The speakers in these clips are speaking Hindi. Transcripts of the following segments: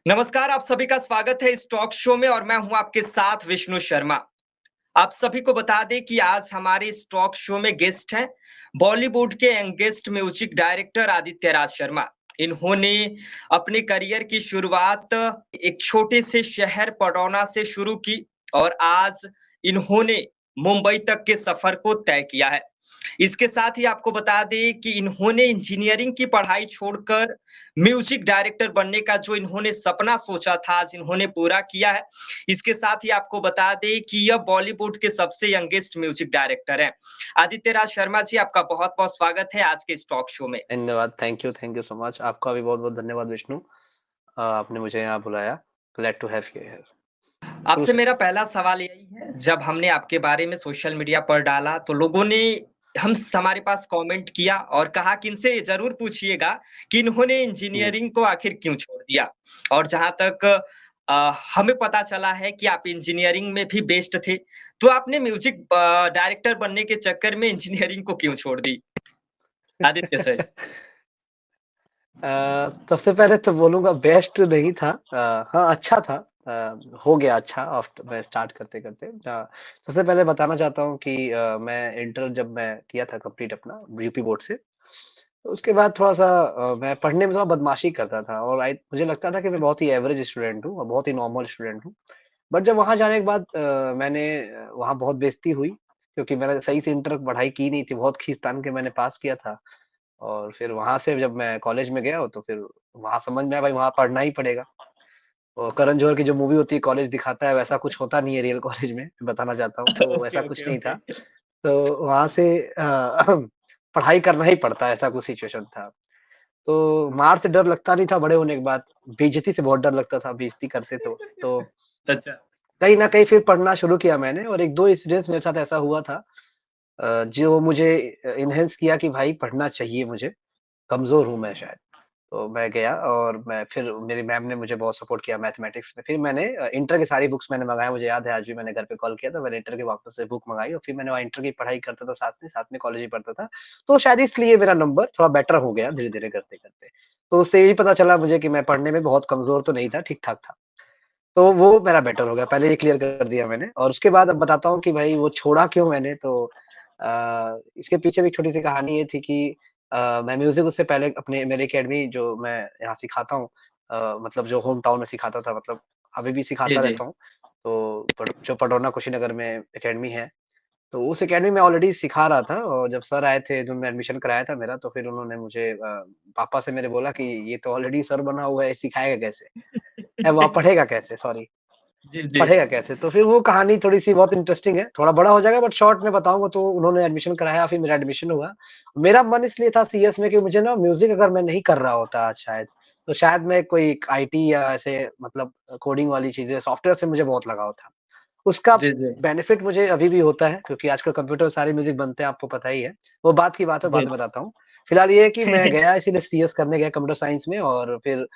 नमस्कार, आप सभी का स्वागत है इस टॉक शो में और मैं हूं आपके साथ विष्णु शर्मा। आप सभी को बता दें कि आज हमारे इस टॉक शो में गेस्ट हैं बॉलीवुड के youngest music director Aditya Raj Sharma. इन्होंने अपने करियर की शुरुआत एक छोटे से शहर पडरौना से शुरू की और आज इन्होंने मुंबई तक के सफर को तय किया है। इसके साथ ही आपको बता दें कि इन्होंने इंजीनियरिंग की पढ़ाई छोड़कर म्यूजिक डायरेक्टर बनने का जो इन्होंने सपना सोचा था, आज इन्होंने पूरा किया है। इसके साथ ही आपको बता दें कि यह बॉलीवुड के सबसे यंगेस्ट म्यूजिक डायरेक्टर हैं। आदित्य राज शर्मा जी, आपका बहुत-बहुत स्वागत है आज के इस टॉक शो में। धन्यवाद। Thank you so much. आपका भी बहुत-बहुत धन्यवाद विष्णु। आपने मुझे यहाँ बुलाया। Glad to have you here. शुरू आपसे से। मेरा पहला सवाल यही है, जब हमने आपके बारे में सोशल मीडिया पर डाला, तो लोगों ने हमारे पास कमेंट किया और कहा कि इनसे ज़रूर पूछिएगा कि इन्होंने जी। इंजीनियरिंग को आखिर क्यों छोड़ दिया? और जहाँ तक हमें पता चला है कि आप इंजीनियरिंग में भी बेस्ट थे, तो आपने म्यूज़िक डायरेक्टर बनने के चक्कर में इंजीनियरिंग को क्यों छोड़ दी? आदित्य सर। सबसे पहले तो बोलूँगा बेस्ट नहीं था। हाँ, अच्छा था। हो गया अच्छा आफ्टर मैं स्टार्ट करते-करते। सबसे पहले बताना चाहता हूँ कि मैं इंटर जब मैं किया था कंप्लीट अपना यूपी बोर्ड से, तो उसके बाद थोड़ा-सा मैं पढ़ने में थोड़ा बदमाशी करता था और मुझे लगता था कि मैं बहुत ही एवरेज स्टूडेंट हूँ और बहुत ही नॉर्मल स्टूडेंट हूँ। बट जब वहाँ जाने के बाद मैंने वहाँ बहुत बेइज़्ज़ती हुई, क्योंकि मैंने सही से इंटर पढ़ाई की नहीं थी, बहुत खींच-तान के मैंने पास किया था। और फिर वहाँ से जब मैं कॉलेज में गया तो फिर वहाँ समझ में आया भाई वहाँ पढ़ना ही पड़ेगा। और करण जौहर की जो मूवी होती है कॉलेज दिखाता है वैसा कुछ होता नहीं है रियल कॉलेज में, बताना चाहता हूँ, तो ओके, वैसा ओके, कुछ नहीं था। ओके। तो वहाँ से पढ़ाई करना ही पड़ता है, ऐसा कुछ सिचुएशन था। तो मार से डर लगता नहीं था बड़े होने के बाद, बेइज़्ज़ती से बहुत डर लगता था, बेइज़्ज़ती करते थे वो। तो अच्छा। कहीं न कहीं फिर पढ़ना शुरू किया मैंने और 1-2 इंसिडेंट्स मेरे साथ ऐसा हुआ था जो मुझे इन्हांस किया कि भाई पढ़ना चाहिए मुझे, कमज़ोर हूँ मैं शायद। तो मैं गया और मैं फिर मेरी मैम ने मुझे बहुत सपोर्ट किया मैथमेटिक्स में। फिर मैंने इंटर की सारी बुक्स मैंने मँगाया, मुझे याद है आज भी मैंने घर पे कॉल किया था, मैंने इंटर की वापस से बुक मँगाई और फिर मैंने वहाँ इंटर की पढ़ाई करता था साथ में कॉलेज ही पढ़ता था। तो शायद इसलिए मेरा नंबर थोड़ा बेटर हो गया धीरे-धीरे करते-करते। तो उससे यही पता चला मुझे कि मैं पढ़ने में बहुत कमज़ोर तो नहीं था, ठीक-ठाक था। तो वो मेरा बेटर हो गया, पहले ये क्लियर कर दिया मैंने और उसके बाद अब बताता हूँ कि भाई वो छोड़ा क्यों मैंने तो इसके पीछे भी एक छोटी-सी कहानी ये थी कि मैं म्यूज़िक उससे पहले अपने मेरी अकेडमी जो मैं यहाँ सिखाता हूँ मतलब जो होम टाउन में सिखाता था मतलब अभी भी जी, सिखाता जी। रहता हूँ। तो जो पडरौना कुशीनगर में अकेडमी है, तो उस अकेडमी में ऑलरेडी सिखा रहा था और जब सर आए थे, जिन्होंने एडमिशन कराया था मेरा, तो फिर उन्होंने मुझे पापा से मेरे बोला कि ये तो ऑलरेडी सर बना हुआ है, सिखाएगा कैसे? वहाँ पढ़ेगा कैसे? सॉरी। जी, जी। पढ़ेगा कैसे? तो फिर वो कहानी थोड़ी-सी बहुत इंटरेस्टिंग है, थोड़ा बड़ा हो जाएगा बट शॉर्ट में बताऊँगा तो उन्होंने एडमिशन कराया, फिर मेरा एडमिशन हुआ। मेरा मन इसलिए था सीएस में कि मुझे ना म्यूज़िक अगर मैं नहीं कर रहा होता आज शायद, तो शायद मैं कोई आईटी या ऐसे मतलब कोडिंग वाली चीज़ें, सॉफ्टवेयर से मुझे बहुत लगाव था। उसका जी, जी। बेनिफिट मुझे अभी भी होता है क्योंकि आजकल कंप्यूटर सारे म्यूज़िक बनते हैं, आपको पता ही है। वो बात की बात है, जी, बाद में जी। बताता हूँ। फिलहाल ये है कि मैं गया इसीलिए सीएस करने गया कंप्यूटर साइंस में और फिर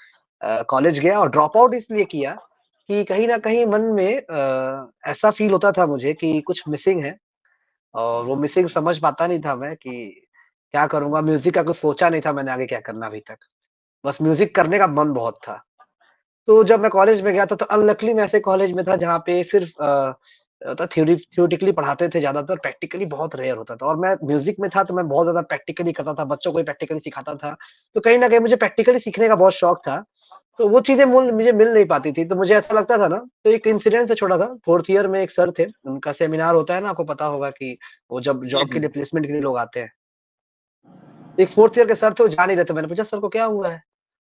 कॉलेज गया और ड्रॉप आउट इसलिए किया कि कहीं न कहीं मन में ऐसा फ़ील होता था मुझे कि कुछ मिसिंग है और वो मिसिंग समझ पाता नहीं था मैं कि क्या करूँगा? म्यूज़िक का कुछ सोचा नहीं था मैंने आगे क्या करना अभी तक। बस म्यूज़िक करने का मन बहुत था। तो जब मैं कॉलेज में गया था तो अनलकीली मैं ऐसे कॉलेज में था जहाँ पे सिर्फ़ तो थ्योरेटिकली पढ़ाते थे ज़्यादातर, प्रैक्टिकली बहुत रेयर होता था और मैं म्यूज़िक में था तो मैं बहुत ज़्यादा प्रैक्टिकली करता था, बच्चों को भी प्रैक्टिकली सिखाता था। तो कहीं न कहीं मुझे प्रैक्टिकली सीखने का बहुत शौक था। तो वो चीज़ें मुल मुझे मिल नहीं पाती थी, तो मुझे ऐसा लगता था ना, तो एक इंसिडेंट था छोटा-सा, 4th ईयर में एक सर थे, उनका सेमिनार होता है ना, आपको पता होगा कि वो जब जी, जॉब के जी। लिए प्लेसमेंट के लिए लोग आते हैं। एक 4th ईयर के सर थे, वो जा नहीं रहे थे, मैंने पूछा सर को क्या हुआ है?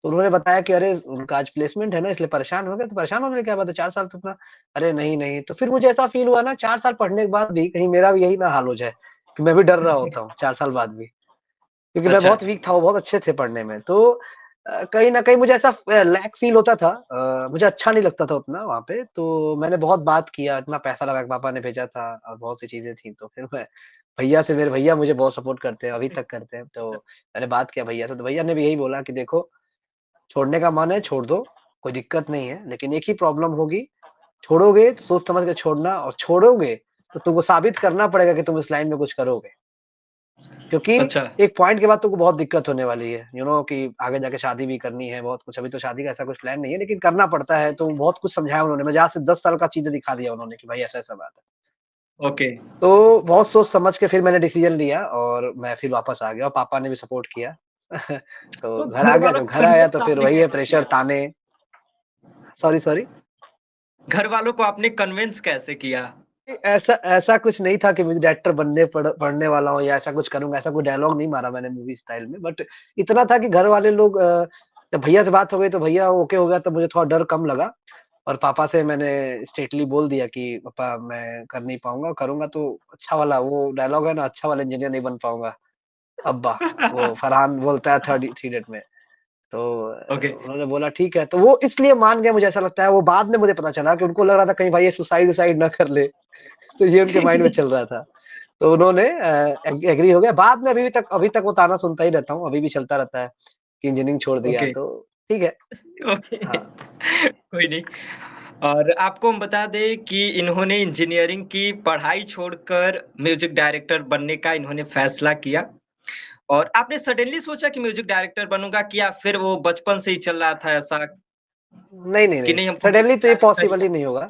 तो उन्होंने बताया कि अरे उनका आज प्लेसमेंट है ना इसलिए परेशान हो गए, तो परेशान होने की क्या बात है 4 साल तो अपना अरे नहीं, नहीं, तो फिर मुझे ऐसा फ़ील हुआ ना 4 साल पढ़ने के बाद भी कहीं मेरा भी यही ना हाल हो जाए, कि मैं भी डर रहा होता हूँ 4 साल बाद भी। क्योंकि मैं अच्छा। बहुत वीक था, वो बहुत अच्छे थे पढ़ने में। तो कहीं न कहीं मुझे ऐसा लैक फ़ील होता था मुझे अच्छा नहीं लगता था उतना वहाँ पे, तो मैंने बहुत बात किया, इतना पैसा लगा के पापा ने भेजा था और बहुत सी चीज़ें थी, तो फिर मैं भैया से मेरे भैया मुझे बहुत सपोर्ट करते हैं, अभी तक करते हैं। तो अच्छा। मैंने बात किया भैया से, तो भैया ने भी यही बोला कि देखो, छोड़ने का मन है छोड़ दो, कोई दिक्कत नहीं है, लेकिन एक ही प्रॉब्लम होगी, छोड़ोगे तो सोच समझ के छोड़ना और छोड़ोगे तो तुमको साबित करना पड़ेगा कि तुम इस लाइन में कुछ करोगे। क्योंकि अच्छा, एक पॉइंट के बाद तुमको बहुत दिक्कत होने वाली है, कि आगे जाके शादी भी करनी है, बहुत कुछ। अभी तो शादी का ऐसा कुछ प्लान नहीं है, लेकिन करना पड़ता है, तो बहुत कुछ समझाया उन्होंने। मैं जहाँ से 10 साल का चीज़ें दिखा दिया उन्होंने कि भाई ऐसा-ऐसा बात है। ओके, तो बहुत सोच समझ के फिर मैंने डिसीज़न लिया और मैं फिर वापस आ गया और पापा ने भी सपोर्ट किया। तो तो घर आ घर गया, वालों जब को घर आया तो कन्विंस फिर आपने वही है कैसे प्रेशर, किया? ताने। Sorry, sorry? घर वालों को आपने कन्विंस कैसे किया? ऐसा ऐसा कुछ नहीं था कि म्यूज़िक डायरेक्टर पढ़ने वाला हूँ या ऐसा कुछ करूँगा, ऐसा कोई डायलॉग नहीं मारा मैंने मूवी स्टाइल में। बट इतना था कि घर वाले लोग, जब भैया से बात हो गई तो भैया ओके हो गया, तो मुझे थोड़ा डर कम लगा। और पापा से मैंने स्ट्रेटली बोल दिया कि पापा मैं कर नहीं पाऊँगा, करूँगा तो अच्छा वाला, वो डायलॉग है ना, अच्छा वाला इंजीनियर नहीं बन पाऊँगा। अब्बा, वो फरहान बोलता है थर्ड थ्री इडियट में। तो ओके, उन्होंने बोला ठीक है, तो वो इसलिए मान गए, मुझे ऐसा लगता है। वो बाद में मुझे पता चला कि उनको लग रहा था कहीं भाई ये सुसाइड-वुसाइड ना कर ले। तो ये उनके माइंड में चल रहा था। तो उन्होंने एग्री हो गया। बाद में अभी तक वो ताना सुनता ही रहता हूँ, अभी भी चलता रहता है कि इंजीनियरिंग छोड़ दिया, ओके, तो ठीक है। ओके, हाँ। कोई नहीं। और आपको हम बता दें कि इन्होंने इंजीनियरिंग की पढ़ाई छोड़कर म्यूज़िक डायरेक्टर बनने का इन्होंने फैसला किया। और आपने सडनली सोचा कि म्यूज़िक डायरेक्टर बनूँगा कि या फिर वो बचपन से ही चल रहा था ऐसा नहीं, नहीं, कि नहीं, नहीं हमको सडनली म्यूज़िक तो ये डायरेक्टर ही पॉसिबल ही नहीं होगा।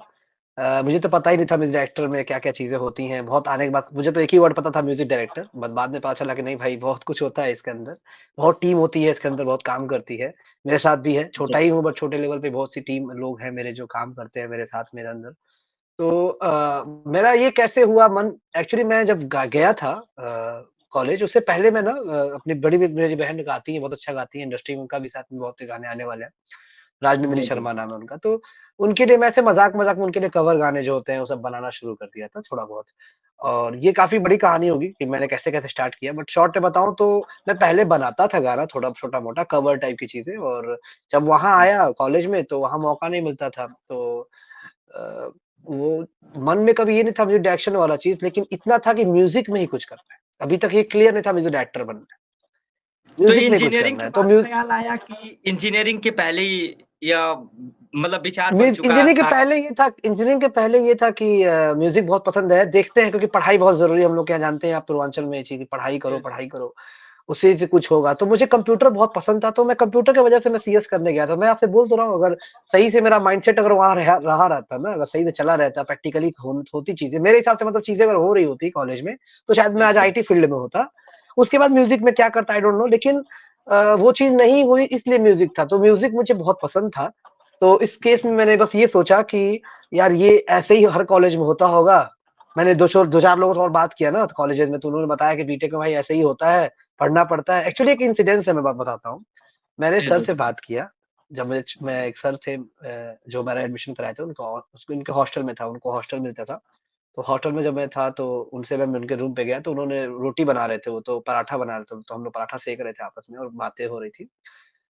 मुझे तो पता ही नहीं था म्यूज़िक डायरेक्टर में क्या-क्या चीज़ें होती हैं। बहुत आने के बाद मुझे तो एक ही वर्ड पता था, म्यूज़िक डायरेक्टर। बट बाद में पता चला कि नहीं भाई, बहुत कुछ होता है इसके अंदर। बहुत टीम होती है इसके अंदर, बहुत काम करती है। मेरे साथ भी है, जी, छोटा ही हूँ बट छोटे लेवल पे बहुत सी टीम लोग हैं मेरे, जो काम करते हैं मेरे साथ मेरे अंदर। तो मेरा ये कैसे हुआ मन, एक्चुअली मैं जब गया था कॉलेज, उससे पहले मैं ना, अपनी मेरी बहन गाती है, बहुत अच्छा गाती है, इंडस्ट्री में उनका भी साथ में बहुत से गाने आने वाले हैं। राजनंदिनी जी, जी। शर्मा नाम है उनका। तो उनके लिए मैं ऐसे मज़ाक-मज़ाक में उनके लिए कवर गाने जो होते हैं वो सब बनाना शुरू कर दिया था थोड़ा बहुत। और ये काफ़ी बड़ी कहानी होगी कि मैंने कैसे-कैसे स्टार्ट किया, बट शॉर्ट में बताऊँ तो मैं पहले बनाता था गाना थोड़ा छोटा-मोटा कवर टाइप की चीज़ें। और जब वहाँ आया कॉलेज में तो वहाँ मौका नहीं मिलता था। तो अ, वो मन में कभी ये नहीं था मुझे डायरेक्शन वाला चीज़, लेकिन इतना था कि म्यूज़िक में ही कुछ करना है। अभी तक ये क्लियर नहीं था म्यूज़िक डायरेक्टर बनना है, तो म्यूज़िक में ही कुछ इंजीनियरिंग करना के है। तो बाद ख़्याल आया कि इंजीनियरिंग के पहले ही या मतलब विचार बन चुका इंजीनियरिंग के था? पहले ये था, कि म्यूज़िक बहुत पसंद है, देखते हैं क्योंकि पढ़ाई बहुत ज़रूरी है, हम लोग क्या जानते हैं, आप पूर्वांचल में ये चीज़ जी, पढ़ाई करो, उसी से कुछ होगा। तो मुझे कंप्यूटर बहुत पसंद था, तो मैं कंप्यूटर की वजह से मैं सीएस करने गया था। मैं आपसे बोल तो रहा हूँ, अगर सही से मेरा माइंडसेट अगर वहाँ रहा रहता ना, अगर सही से चला रहता, प्रैक्टिकली होती चीज़ें, मेरे हिसाब से मतलब चीज़ें अगर हो रही होती कॉलेज में, तो शायद मैं जी, आज जी। आईटी फील्ड में होता। उसके बाद म्यूज़िक में क्या करता आई डोंट नो, लेकिन वो चीज़ नहीं हुई, इसलिए म्यूज़िक था। तो म्यूज़िक मुझे बहुत पसंद था। तो इस केस में मैंने बस ये सोचा कि यार ये ऐसे ही हर कॉलेज में होता होगा। मैंने 2-4 लोगों से और बात किया ना कॉलेजेस में, तो उन्होंने बताया कि बीटेक में भाई ऐसे ही होता है, पढ़ना पड़ता है। एक्चुअली एक इंसिडेंस है, मैं बात बताता हूँ। मैंने जी, सर जी। से बात किया, जब मैं एक सर थे, जो मेरा एडमिशन कराए थे, उसको इनके हॉस्टल में था, उनको हॉस्टल मिलता था। तो हॉस्टल में जब मैं था तो उनसे मैं उनके रूम पे गया, तो उन्होंने रोटी बना रहे थे, वो तो पराठा बना रहे थे, तो हम लोग पराठा सेक रहे थे आपस में और बातें हो रही थी।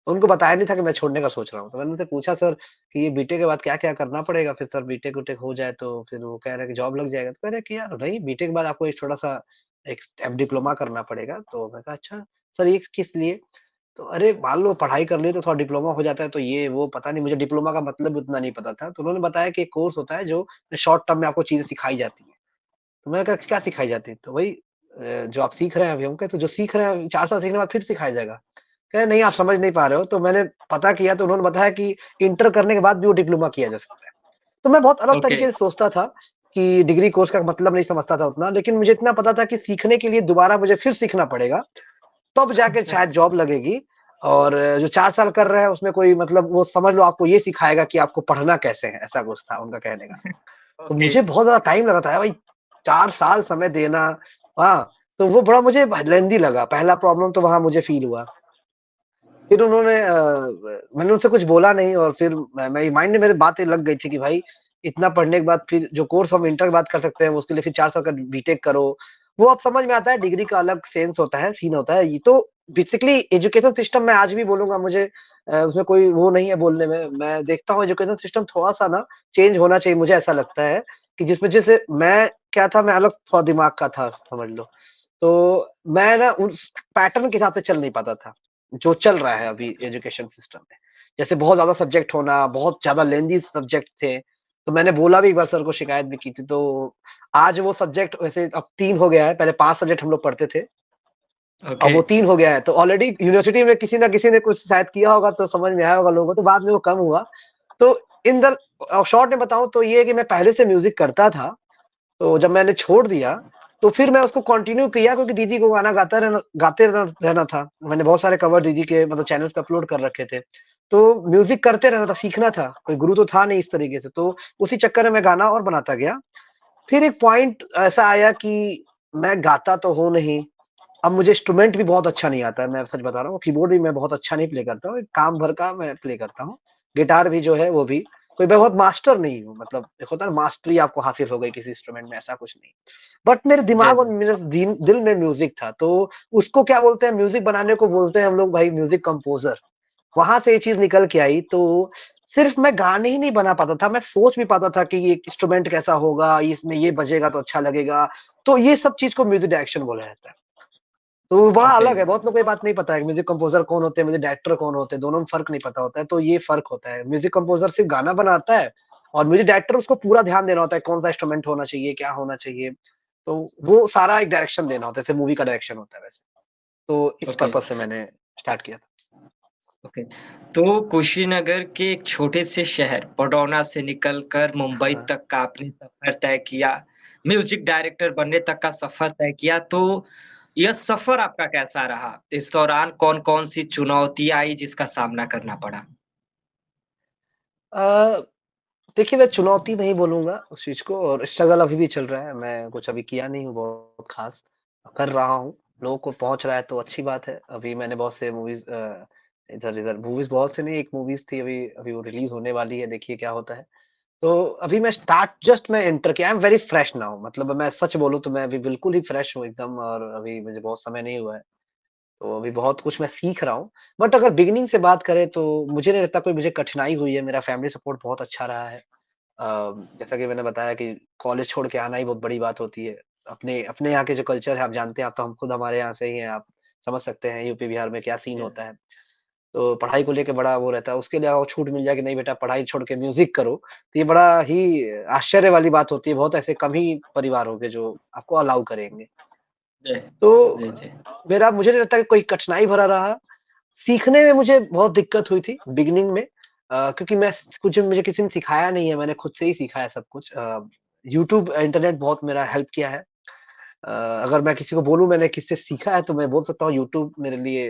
तो उनको बताया नहीं था कि मैं छोड़ने का सोच रहा हूँ। तो मैंने उनसे पूछा, सर कि ये बीटेक के बाद क्या-क्या करना पड़ेगा? फिर सर बीटेक-वूटेक हो जाए तो फिर वो कह रहे हैं कि जॉब लग जाएगा। तो कह रहे हैं कि यार नहीं, बीटेक के बाद आपको एक छोटा-सा एक स्टेप डिप्लोमा करना पड़ेगा। तो मैं कहा अच्छा सर, ये किस लिए? तो अरे मान लो पढ़ाई कर ली तो थोड़ा डिप्लोमा हो जाता है, तो ये वो पता नहीं, मुझे डिप्लोमा का मतलब उतना नहीं पता था। तो उन्होंने बताया कि एक कोर्स होता है जो शॉर्ट टर्म में आपको चीज़ें सिखाई जाती हैं। तो मैंने कहा क्या सिखाई जाती है? तो वही जो आप सीख रहे हैं अभी। हम कहे तो जो सीख रहे हैं 4 साल सीखने के बाद फिर सिखाया जाएगा। कह रहे नहीं, आप समझ नहीं पा रहे हो। तो मैंने पता किया तो उन्होंने बताया कि इंटर करने के बाद भी वो डिप्लोमा किया जा सकता है। तो मैं बहुत अलग ओके, तरीके से सोचता था कि डिग्री कोर्स का मतलब नहीं समझता था उतना, लेकिन मुझे इतना पता था कि सीखने के लिए दोबारा मुझे फिर सीखना पड़ेगा, तब जाके शायद जॉब लगेगी। और जो 4 साल कर रहे हैं उसमें कोई मतलब, वो समझ लो आपको ये सिखाएगा कि आपको पढ़ना कैसे है, ऐसा कुछ था उनका कहने का। तो ओके, मुझे बहुत ज़्यादा टाइम लगा था भाई, 4 साल समय देना। हाँ, तो वो बड़ा मुझे लेंदी लगा। पहला प्रॉब्लम तो वहाँ मुझे फ़ील हुआ। फिर उन्होंने मैंने उनसे कुछ बोला नहीं, और फिर मैं माइंड में मेरे बातें लग गई थी कि भाई इतना पढ़ने के बाद फिर जो कोर्स हम इंटर के बाद कर सकते हैं, उसके लिए फिर 4 साल का बीटेक करो। वो अब समझ में आता है, डिग्री का अलग सेंस होता है, सीन होता है। ये तो बेसिकली एजुकेशन सिस्टम मैं आज भी बोलूँगा, मुझे उसमें कोई वो नहीं है बोलने में। मैं देखता हूँ एजुकेशन सिस्टम थोड़ा-सा ना चेंज होना चाहिए, मुझे ऐसा लगता है कि जिसमें जैसे मैं क्या था, मैं अलग थोड़ा दिमाग का था समझ लो। तो मैं ना उस पैटर्न के हिसाब से चल नहीं पाता था, जो चल रहा है अभी एजुकेशन सिस्टम में। जैसे बहुत ज़्यादा सब्जेक्ट होना, बहुत ज़्यादा लेंथी सब्जेक्ट थे, तो मैंने बोला भी एक बार सर को, शिकायत भी की थी। तो आज वो सब्जेक्ट वैसे अब 3 हो गया है, पहले 5 सब्जेक्ट हम लोग पढ़ते थे। ओके। अब वो 3 हो गया है, तो ऑलरेडी यूनिवर्सिटी में किसी न किसी ने कुछ शायद किया होगा तो समझ में आया होगा लोगों को, तो बाद में वो कम हुआ। तो इन द शॉर्ट में बताऊँ तो ये है कि मैं पहले से म्यूज़िक करता था, तो जब मैंने छोड़ दिया, तो फिर मैं उसको कंटिन्यू किया क्योंकि दीदी को गाना गाते रहना था। मैंने बहुत सारे कवर दीदी के मतलब चैनल्स पे अपलोड कर रखे थे। तो म्यूज़िक करते रहना था, सीखना था, कोई गुरु तो था नहीं इस तरीके से, तो उसी चक्कर में मैं गाना और बनाता गया। फिर एक पॉइंट ऐसा आया कि मैं गाता तो हूँ नहीं, अब मुझे इंस्ट्रूमेंट भी बहुत अच्छा नहीं आता है, मैं सच बता रहा हूँ, कीबोर्ड भी मैं बहुत अच्छा नहीं प्ले करता हूँ, एक काम भर का मैं प्ले करता हूँ। गिटार भी जो है वो भी, कोई मैं बहुत मास्टर नहीं हूँ, मतलब एक होता है ना मास्टरी आपको हासिल हो गई किसी इंस्ट्रूमेंट में, ऐसा कुछ नहीं। बट मेरे जी, दिमाग और जी। मेरे दिल में म्यूज़िक था, तो उसको क्या बोलते हैं, म्यूज़िक बनाने को बोलते हैं हम लोग भाई म्यूज़िक कंपोज़र। वहाँ से ये चीज़ निकल के आई, तो सिर्फ़ मैं गाने ही नहीं बना पाता था, मैं सोच भी पाता था कि ये इंस्ट्रूमेंट कैसा होगा, इसमें ये बजेगा तो अच्छा लगेगा। तो ये सब चीज़ को म्यूज़िक डायरेक्शन बोला जाता है। तो वो बड़ा ओके। अलग है, बहुत लोगों को ये बात नहीं पता है कि म्यूज़िक कंपोज़र कौन होते हैं, म्यूज़िक डायरेक्टर कौन होते हैं, दोनों में फ़र्क नहीं पता होता है, तो ये फ़र्क होता है। म्यूज़िक कंपोज़र सिर्फ़ गाना बनाता है और म्यूज़िक डायरेक्टर उसको पूरा ध्यान देना होता है, कौन-सा इंस्ट्रूमेंट होना चाहिए, क्या होना चाहिए। तो वो सारा एक डायरेक्शन देना होता है, जैसे मूवी का डायरेक्शन होता है वैसे। तो इस ओके। पर्पज़ से मैंने स्टार्ट किया था। ओके। तो कुशीनगर के एक छोटे से शहर बड़ौना से निकलकर मुंबई हाँ। तक का आपने सफ़र तय किया, म्यूज़िक डायरेक्टर बनने तक का सफ़र तय किया, तो यह सफ़र आपका कैसा रहा? इस दौरान कौन-कौन सी चुनौती आई जिसका सामना करना पड़ा? अ, देखिए मैं चुनौती नहीं बोलूँगा उस चीज़ को और स्ट्रगल अभी भी चल रहा है, मैं कुछ अभी किया नहीं हूँ बहुत ख़ास, कर रहा हूँ, लोगों को पहुँच रहा है तो अच्छी बात है। अभी मैंने बहुत से मूवीज़ इधर-इधर मूवीज़ बहुत से नहीं, एक मूवीज़ थी अभी अभी वो रिलीज़ होने वाली है, देखिए क्या होता है। तो अभी मैं जस्ट मैं एंटर किया, I am very fresh now, मतलब मैं सच बोलूँ तो मैं अभी बिल्कुल ही फ्रेश हूँ एकदम और अभी मुझे बहुत समय नहीं हुआ है। तो अभी बहुत कुछ मैं सीख रहा हूँ। बट अगर बिगिनिंग से बात करें तो मुझे नहीं लगता कोई मुझे कठिनाई हुई है, मेरा फैमिली सपोर्ट बहुत अच्छा रहा है। जैसा कि मैंने बताया कि कॉलेज छोड़ के आना ही बहुत बड़ी बात होती है। अपने अपने यहाँ के जो कल्चर है आप जानते हैं, आप तो हम खुद हमारे यहाँ से ही हैं, आप समझ सकते हैं यूपी बिहार में क्या सीन जी। होता है। तो पढ़ाई को लेके बड़ा वो रहता है, उसके लिए अगर छूट मिल जाए कि नहीं बेटा पढ़ाई छोड़ के म्यूज़िक करो, तो ये बड़ा ही आश्चर्य वाली बात होती है, बहुत ऐसे कम ही परिवार होंगे जो आपको अलाउ करेंगे। जी। जी, तो जी। मेरा मुझे नहीं लगता कि कोई कठिनाई भरा रहा। सीखने में मुझे बहुत दिक्कत हुई थी बिगिनिंग में क्योंकि मैं कुछ मुझे किसी ने सिखाया नहीं है, मैंने खुद से ही सीखा है सब कुछ। यूट्यूब, इंटरनेट बहुत मेरा हेल्प किया है। अगर मैं किसी को बोलूँ मैंने किससे सीखा है तो मैं बोल सकता हूँ यूट्यूब मेरे लिए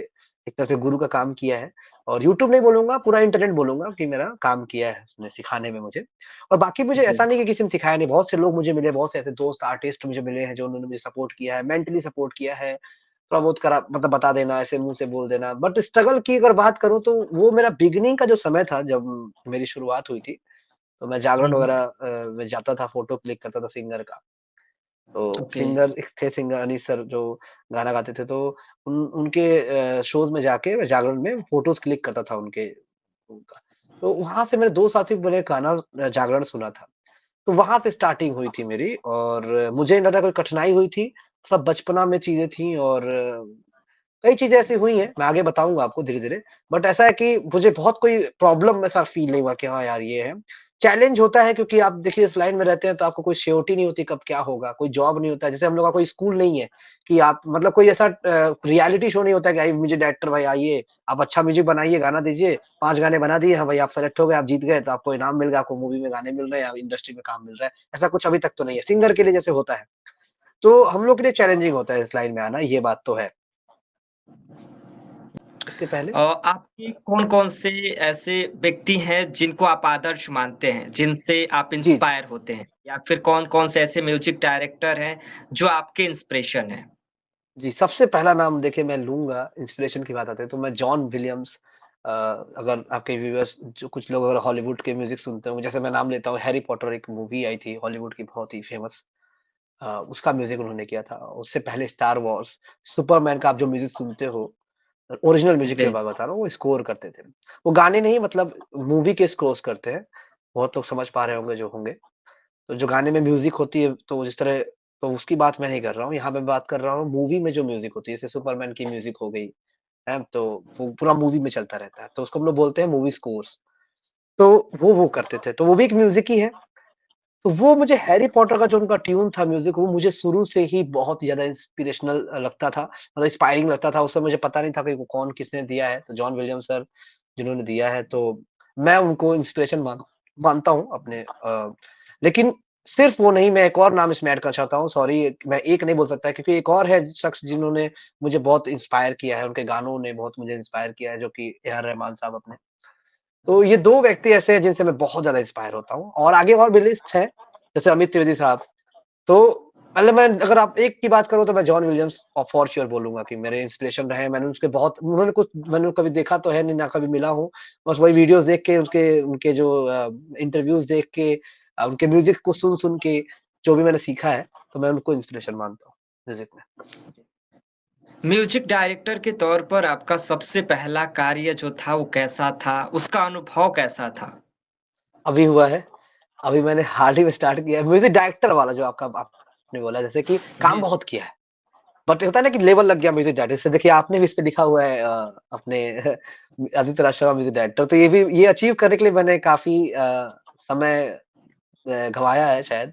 एक तरह से गुरु का काम किया है। और यूट्यूब नहीं बोलूँगा, पूरा इंटरनेट बोलूँगा कि मेरा काम किया है उसने सिखाने में मुझे। और बाकी मुझे जी। ऐसा नहीं कि किसी ने सिखाया नहीं, बहुत से लोग मुझे मिले, बहुत से ऐसे दोस्त आर्टिस्ट मुझे मिले हैं जो उन्होंने मुझे सपोर्ट किया है, मेंटली सपोर्ट किया है। थोड़ा बहुत करा मतलब बता देना, ऐसे मुँह से बोल देना। बट स्ट्रगल की अगर बात करूँ तो वो मेरा बिगिनिंग का जो समय था जब मेरी शुरुआत हुई थी, तो मैं हुँ, जागरण हुँ। वगैरह में जाता था, फ़ोटो क्लिक करता था सिंगर का। तो ओके। सिंगर एक थे सिंगर अनीस सर जो गाना गाते थे, तो उनके शोज़ में जाके मैं जागरण में फ़ोटोज़ क्लिक करता था उनका। तो वहाँ से मेरे 2 साथी मैंने गाना जागरण सुना था। तो वहाँ से स्टार्टिंग हुई थी मेरी और मुझे नहीं लगा कोई कठिनाई हुई थी, सब बचपना में चीज़ें थी और कई चीज़ें ऐसी हुई हैं, मैं आगे बताऊँगा आपको धीरे-धीरे। बट ऐसा है कि मुझे बहुत कोई प्रॉब्लम ऐसा फ़ील नहीं हुआ कि हाँ यार ये है। चैलेंज होता है क्योंकि आप देखिए इस लाइन में रहते हैं तो आपको कोई श्योरिटी नहीं होती कब क्या होगा, कोई जॉब नहीं होता है। जैसे हम लोग का कोई स्कूल नहीं है कि आप मतलब कोई ऐसा रियलिटी शो नहीं होता है कि म्यूज़िक डायरेक्टर भाई आइए, आप अच्छा म्यूज़िक बनाइए, गाना दीजिए, 5 गाने बना दिए, हाँ भाई आप सेलेक्ट हो गए, आप जीत गए, तो आपको इनाम मिल गया, आपको मूवी में गाने मिल रहे हैं या इंडस्ट्री में काम मिल रहा है। ऐसा कुछ अभी तक तो नहीं है, सिंगर के लिए जैसे होता है। तो हम लोग के लिए चैलेंजिंग होता है इस लाइन में आना, ये बात तो है। इसके पहले आपके कौन-कौन से ऐसे व्यक्ति हैं जिनको आप आदर्श मानते हैं, जिनसे आप जी, जी। इंस्पायर होते हैं? या फिर कौन-कौन से ऐसे म्यूज़िक डायरेक्टर हैं जो आपके इंस्पिरेशन हैं? जी, सबसे पहला नाम देखिए मैं लूँगा, इंस्पिरेशन की बात आती है तो मैं जॉन विलियम्स अगर आपके व्यूअर्स जो कुछ लोग अगर हॉलीवुड के म्यूज़िक सुनते होंगे, जैसे मैं नाम लेता हूँ हैरी पॉटर एक मूवी आई थी हॉलीवुड की बहुत ही फ़ेमस उसका म्यूज़िक उन्होंने किया था। उससे पहले स्टार वॉर्स, सुपरमैन का आप जो म्यूज़िक सुनते हो, ओरिजिनल म्यूज़िक की जी, मैं बात बता रहा हूँ, वो स्कोर करते थे। वो गाने नहीं मतलब मूवी के स्कोर्स करते हैं, बहुत लोग समझ पा रहे होंगे जो होंगे। तो जो गाने में म्यूज़िक होती है, तो जिस तरह तो उसकी बात मैं नहीं कर रहा हूँ, यहाँ पे बात कर रहा हूँ मूवी में जो म्यूज़िक होती है, जैसे सुपरमैन की म्यूज़िक हो गई, हैं? तो वो पूरा मूवी में चलता रहता है, तो उसको हम लोग बोलते हैं मूवी स्कोर्स। तो वो करते थे, तो वो भी एक म्यूज़िक ही है। तो वो मुझे हैरी पॉटर का जो उनका ट्यून था म्यूज़िक, वो मुझे शुरू से ही बहुत ही ज़्यादा इंस्पिरेशनल लगता था, मतलब इंस्पायरिंग लगता था। उस समय मुझे पता नहीं था कि वो कौन किसने दिया है, तो जॉन विलियम्स सर जिन्होंने दिया है, तो मैं उनको इंस्पिरेशन मानता हूँ अपने लेकिन सिर्फ़ वो नहीं, मैं एक और नाम इसमें ऐड करना चाहता हूँ, सॉरी मैं एक नहीं बोल सकता क्योंकि एक और है शख्स जिन्होंने मुझे बहुत इंस्पायर किया है, उनके गानों ने बहुत मुझे इंस्पायर किया है, जो कि ए आर रहमान साहब अपने। तो ये 2 व्यक्ति ऐसे हैं जिनसे मैं बहुत ज़्यादा इंस्पायर होता हूँ और आगे और भी लिस्ट है, जैसे अमित त्रिवेदी साहब। तो मतलब मैं अगर आप एक की बात करो तो मैं जॉन विलियम्स फॉर श्योर बोलूँगा कि मेरे इंस्पिरेशन रहे हैं। मैंने उसके बहुत मैंने कभी देखा तो है नहीं, ना कभी मिला हूँ। बस वही वीडियोज़ देख के उसके उनके जो इंटरव्यूज़ देख के उनके म्यूज़िक को सुन-सुन के जो भी मैंने सीखा है, तो मैं उनको इंस्पिरेशन मानता हूँ म्यूज़िक में। म्यूजिक डायरेक्टर के तौर पर आपका सबसे पहला कार्य जो था वो कैसा था? उसका अनुभव कैसा था? अभी हुआ है, अभी मैंने हाल ही में स्टार्ट किया है म्यूज़िक डायरेक्टर वाला जो आपने बोला जैसे कि काम जी, बहुत किया है। बट होता है ना कि लेवल लग गया म्यूजिक डायरेक्टर से। देखिए आपने भी इस पे लिखा हुआ है अपने आदित्य राज शर्मा म्यूजिक डायरेक्टर, तो ये अचीव करने के लिए मैंने काफ़ी समय गँवाया है शायद।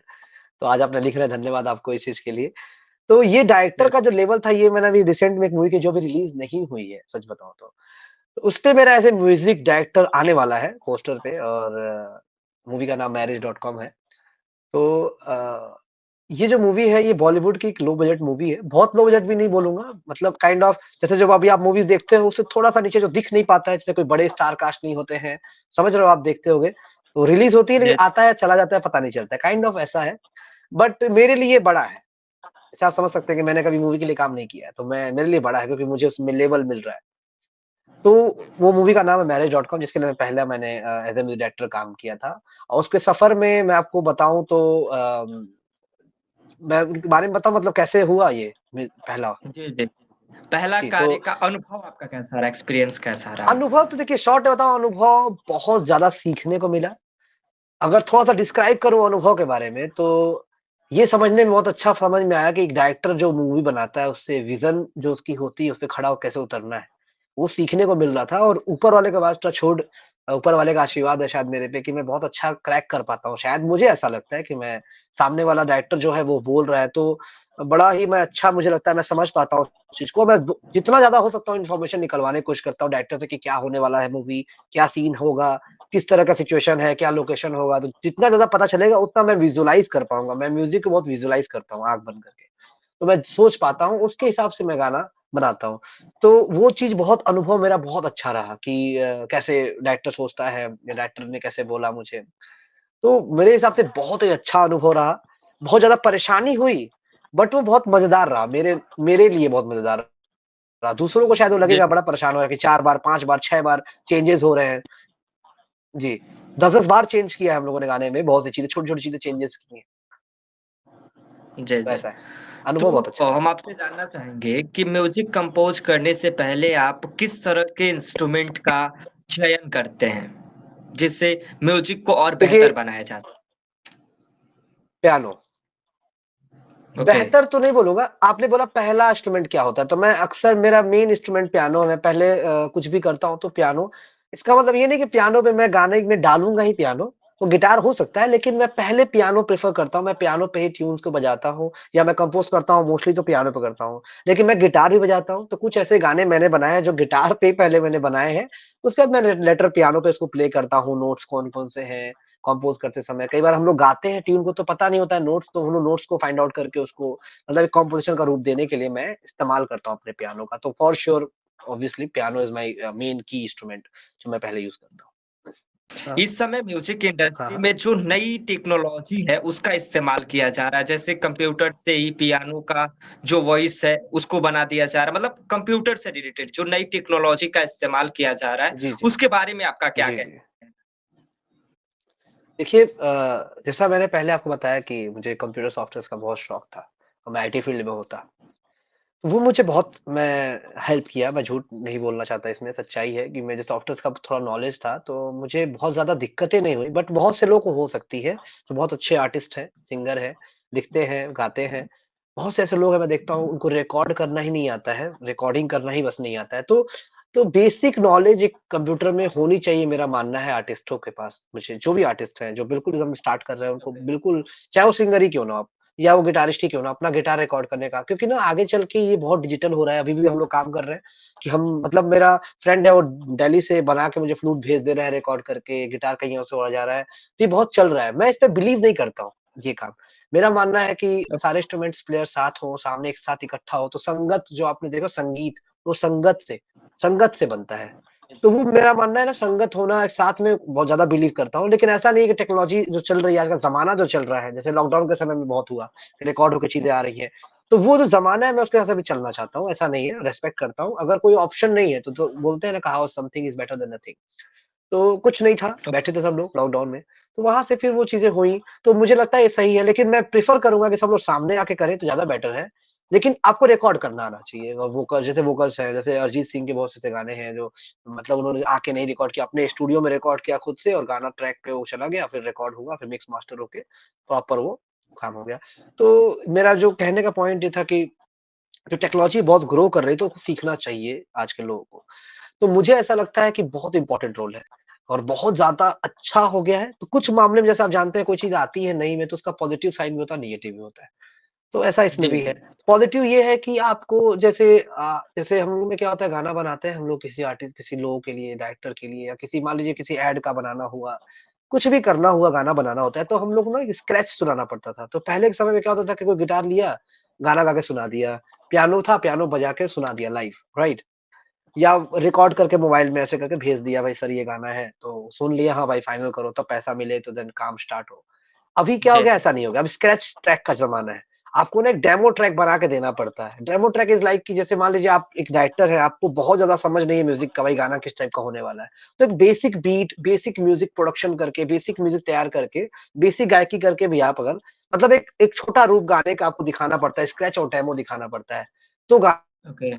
तो आज आपने लिख रहे हैं, धन्यवाद आपको इस चीज़ के लिए। तो ये डायरेक्टर जी, का जो लेवल था, ये मैंने अभी रिसेंट में एक मूवी की जो अभी रिलीज़ नहीं हुई है, सच बताऊँ तो। तो उसपे मेरा ऐसे म्यूजिक डायरेक्टर आने वाला है पोस्टर पे, और मूवी का नाम मैरिज डॉट कॉम है। तो ये जो मूवी है, ये बॉलीवुड की एक लो बजट मूवी है। बहुत लो बजट भी नहीं बोलूँगा, मतलब काइंड ऑफ जैसे जब अभी आप मूवीज़ देखते हो, उससे थोड़ा-सा नीचे जो दिख नहीं पाता है, इसमें कोई बड़े स्टार कास्ट नहीं होते हैं। समझ रहे हो, आप देखते होंगे। तो रिलीज़ होती है लेकिन जी, आता है, चला जाता है, पता नहीं चलता है। काइंड ऑफ ऐसा है। बट मेरे लिए बड़ा है। जैसे आप समझ सकते हैं कि मैंने कभी मूवी के लिए काम नहीं किया है, तो मैं मेरे लिए बड़ा है क्योंकि मुझे उसमें लेवल मिल रहा है। तो वो मूवी का नाम है मैरिज डॉट कॉम, जिसके लिए पहले मैंने एज़ अ म्यूज़िक डायरेक्टर काम किया था। और उसके सफ़र में मैं आपको बताऊँ तो मैं उनके बारे में बताऊँ, मतलब कैसे हुआ ये पहला? जी, जी। पहला जी, तो कार्य का अनुभव आपका कैसा रहा? एक्सपीरियंस कैसा रहा? अनुभव तो देखिए शॉर्ट में बताऊँ, अनुभव बहुत ज़्यादा सीखने को मिला। अगर थोड़ा-सा डिस्क्राइब करूँ अनुभव के बारे में, तो ये समझने में बहुत अच्छा समझ में आया कि एक डायरेक्टर जो मूवी बनाता है, उससे विज़न जो उसकी होती है, उस पे खड़ा होके कैसे उतरना है। वो सीखने को मिल रहा था, और ऊपर वाले के पास टच वुड ऊपर वाले का आशीर्वाद है शायद मेरे पे कि मैं बहुत अच्छा क्रैक कर पाता हूँ। शायद मुझे ऐसा लगता है कि मैं सामने वाला डायरेक्टर जो है वो बोल रहा है, तो बड़ा ही मैं अच्छा मुझे लगता है, मैं समझ पाता हूँ उस चीज़ को। मैं ब जितना ज़्यादा हो सकता हूँ इन्फॉर्मेशन निकलवाने की कोशिश करता हूँ डायरेक्टर से कि क्या होने वाला है मूवी, क्या सीन होगा, किस तरह का सिचुएशन है, क्या लोकेशन होगा, तो जितना ज़्यादा पता चलेगा उतना मैं विज़ुअलाइज़ कर पाऊँगा। मैं म्यूज़िक को बहुत विज़ुअलाइज़ करता हूँ आँख बंद करके। तो मैं सोच पाता हूँ, उसके हिसाब से मैं गाना बनाता हूँ। तो वो चीज़ बहुत अनुभव मेरा बहुत अच्छा रहा कि कैसे डायरेक्टर सोचता है, या डायरेक्टर ने कैसे बोला मुझे। तो मेरे हिसाब से बहुत ही अच्छा अनुभव रहा। बहुत ज़्यादा परेशानी हुई, बट वो बहुत मज़ेदार रहा। मेरे मेरे लिए बहुत मज़ेदार रहा। दूसरों को शायद वो जी। लगेगा बड़ा परेशान हो रहा है कि 4 बार, 5 बार, 6 बार चेंजेज़ हो रहे हैं। जी, 10-10 बार चेंज किया है हम लोगों ने गाने में, बहुत सी चीज़ें, छोटी-छोटी चीज़ें चेंजेज़ की हैं, जी, तो जी। ऐसा है। अनुभव तो बहुत अच्छा रहा। हम आपसे जानना चाहेंगे कि म्यूज़िक कंपोज़ करने से पहले आप किस तरह के इंस्ट्रूमेंट का चयन करते हैं, जिससे म्यूज़िक को और देखिए, बेहतर बनाया जा सके? पियानो, ओके, बेहतर तो नहीं बोलूँगा, आपने बोला पहला इंस्ट्रूमेंट क्या होता है, तो मैं अक्सर मेरा मेन इंस्ट्रूमेंट पियानो है, मैं पहले कुछ भी करता हूँ तो पियानो। इसका मतलब ये नहीं कि पियानो पे मैं गाने में डालूँगा ही पियानो, वो गिटार हो सकता है, लेकिन मैं पहले पियानो प्रेफ़र करता हूँ, मैं पियानो पे ही ट्यून्स को बजाता हूँ, या मैं कंपोज़ करता हूँ मोस्टली तो पियानो पे करता हूँ। लेकिन मैं गिटार भी बजाता हूँ, तो कुछ ऐसे गाने मैंने बनाए हैं जो गिटार पे ही पहले मैंने बनाए हैं, उसके बाद मैं लेटर पियानो पे इसको प्ले करता हूँ, नोट्स कौन-कौन से हैं, कंपोज़ करते समय। कई बार हम लोग गाते हैं ट्यून को तो पता नहीं होता है नोट्स, तो हम लोग नोट्स को फाइंड आउट करके उसको मतलब एक कॉम्पोज़िशन का रूप देने के लिए मैं इस्तेमाल करता हूँ अपने पियानो का। तो for sure obviously piano is my main की इंस्ट्रूमेंट जो मैं पहले यूज़ करता हूँ। हाँ, इस समय म्यूज़िक हाँ, इंडस्ट्री हाँ। में जो नई टेक्नोलॉजी है, उसका इस्तेमाल किया जा रहा है, जैसे कंप्यूटर से ही पियानो का जो वॉइस है, उसको बना दिया जा रहा है, मतलब कंप्यूटर से रिलेटेड जो नई टेक्नोलॉजी का इस्तेमाल किया जा रहा है, जी, जी। उसके बारे में आपका क्या जी, जी। कहना है? देखिए जैसा मैंने पहले आपको बताया कि मुझे कंप्यूटर सॉफ्टवेयर्स का बहुत शौक था और मैं आईटी फील्ड में होता। तो वो मुझे बहुत मैं हेल्प किया, मैं झूठ नहीं बोलना चाहता इसमें, सच्चाई है कि मुझे सॉफ्टवेयर्स का थोड़ा नॉलेज था, तो मुझे बहुत ज़्यादा दिक्कतें नहीं हुई, बट बहुत से लोगों को हो सकती है, जो बहुत अच्छे आर्टिस्ट हैं, सिंगर हैं, लिखते हैं, गाते हैं। बहुत से ऐसे लोग हैं मैं देखता हूँ, उनको रिकॉर्ड करना ही नहीं आता है, रिकॉर्डिंग करना ही बस नहीं आता है। तो तो बेसिक नॉलेज एक कंप्यूटर में होनी चाहिए, मेरा मानना है आर्टिस्टों के पास। मुझे जो भी आर्टिस्ट हैं, जो बिल्कुल एकदम स्टार्ट कर रहे हैं, उनको ओके, बिल्कुल, चाहे वो सिंगर ही क्यों ना हो आप, या वो गिटारिस्ट ही क्यों ना, अपना गिटार रिकॉर्ड करने का, क्योंकि ना आगे चल के ये बहुत डिजिटल हो रहा है। अभी भी हम लोग काम कर रहे हैं कि हम, मतलब मेरा फ्रेंड है, वो दिल्ली से बना के मुझे फ्लूट भेज दे रहा है रिकॉर्ड करके, गिटार कहीं और से ओढ़ा जा रहा है। तो ये बहुत चल रहा है। मैं इस पे बिलीव नहीं करता हूँ, ये काम। मेरा मानना है कि सारे इंस्ट्रूमेंट्स प्लेयर साथ हो, सामने एक साथ इकट्ठा हो, तो संगत जो आपने देखा संगीत, वो संगत से बनता है। तो वो मेरा मानना है ना, संगत होना, एक साथ में बहुत ज़्यादा बिलीव करता हूँ। लेकिन ऐसा नहीं है कि टेक्नोलॉजी जो चल रही है, आज का ज़माना जो चल रहा है, जैसे लॉकडाउन के समय में बहुत हुआ, रिकॉर्ड होके चीज़ें आ रही हैं। तो वो जो ज़माना है, मैं उसके साथ भी चलना चाहता हूँ, ऐसा नहीं है, रिस्पेक्ट करता हूँ। अगर कोई ऑप्शन नहीं है, तो बोलते हैं ना, कहावत something is better than nothing. तो कुछ नहीं था, बैठे थे सब लोग लॉकडाउन में, तो वहाँ से फिर वो चीज़ें हुई, तो मुझे लगता है ये सही है, लेकिन मैं प्रेफ़र करूँगा कि सब लोग सामने आके करें तो ज़्यादा बेटर है। लेकिन आपको रिकॉर्ड करना आना चाहिए, और वोकल, जैसे वोकल्स हैं, जैसे अरिजीत सिंह के बहुत से ऐसे गाने हैं जो, मतलब उन्होंने आके नहीं रिकॉर्ड किया, अपने स्टूडियो में रिकॉर्ड किया खुद से, और गाना ट्रैक पे वो चला गया, फिर रिकॉर्ड हुआ, फिर मिक्स मास्टर होके प्रॉपर वो काम हो गया। तो मेरा जो कहने का पॉइंट ये था कि जो टेक्नोलॉजी बहुत ग्रो कर रही है, तो उसको सीखना चाहिए आज के लोगों को। तो मुझे ऐसा लगता है कि बहुत इम्पोर्टेंट रोल है, और बहुत ज़्यादा अच्छा हो गया है। तो कुछ मामले में, जैसे आप जानते हैं, कोई चीज़ आती है नई में, तो उसका पॉज़िटिव साइड भी होता है, नेगेटिव भी होता है। तो ऐसा इसमें जी, भी है। जी, पॉज़िटिव ये है कि आपको, जैसे हम लोग में क्या होता है, गाना बनाते हैं हम लोग किसी आर्टिस्ट, किसी लोगों के लिए, डायरेक्टर के लिए, या किसी, मान लीजिए किसी ऐड का बनाना हुआ, कुछ भी करना हुआ, गाना बनाना होता है, तो हम लोग को ना एक स्क्रैच सुनाना पड़ता था। तो पहले के समय में क्या होता था कि कोई गिटार लिया, गाना गा के सुना दिया, पियानो था, पियानो बजा के सुना दिया लाइव, राइट? या रिकॉर्ड करके मोबाइल में ऐसे करके भेज दिया, भाई सर ये गाना है, तो सुन लिया, हाँ भाई फाइनल करो, तब पैसा मिले तो देन काम स्टार्ट हो। अभी क्या हो जी, गया, जी, ऐसा नहीं हो गया, अब स्क्रैच ट्रैक का ज़माना है। आपको ना एक डेमो ट्रैक बना के देना पड़ता है। डेमो ट्रैक इज़ लाइक कि, जैसे मान लीजिए आप एक डायरेक्टर हैं, आपको बहुत ज़्यादा समझ नहीं है म्यूज़िक का, भाई गाना किस टाइप का होने वाला है। तो एक basic beat, basic music production करके, बेसिक म्यूज़िक तैयार करके, बेसिक गायकी करके भी आप अगर, मतलब एक एक छोटा रूप गाने का आपको दिखाना पड़ता है, स्क्रैच और डेमो दिखाना पड़ता है। तो गा ओके,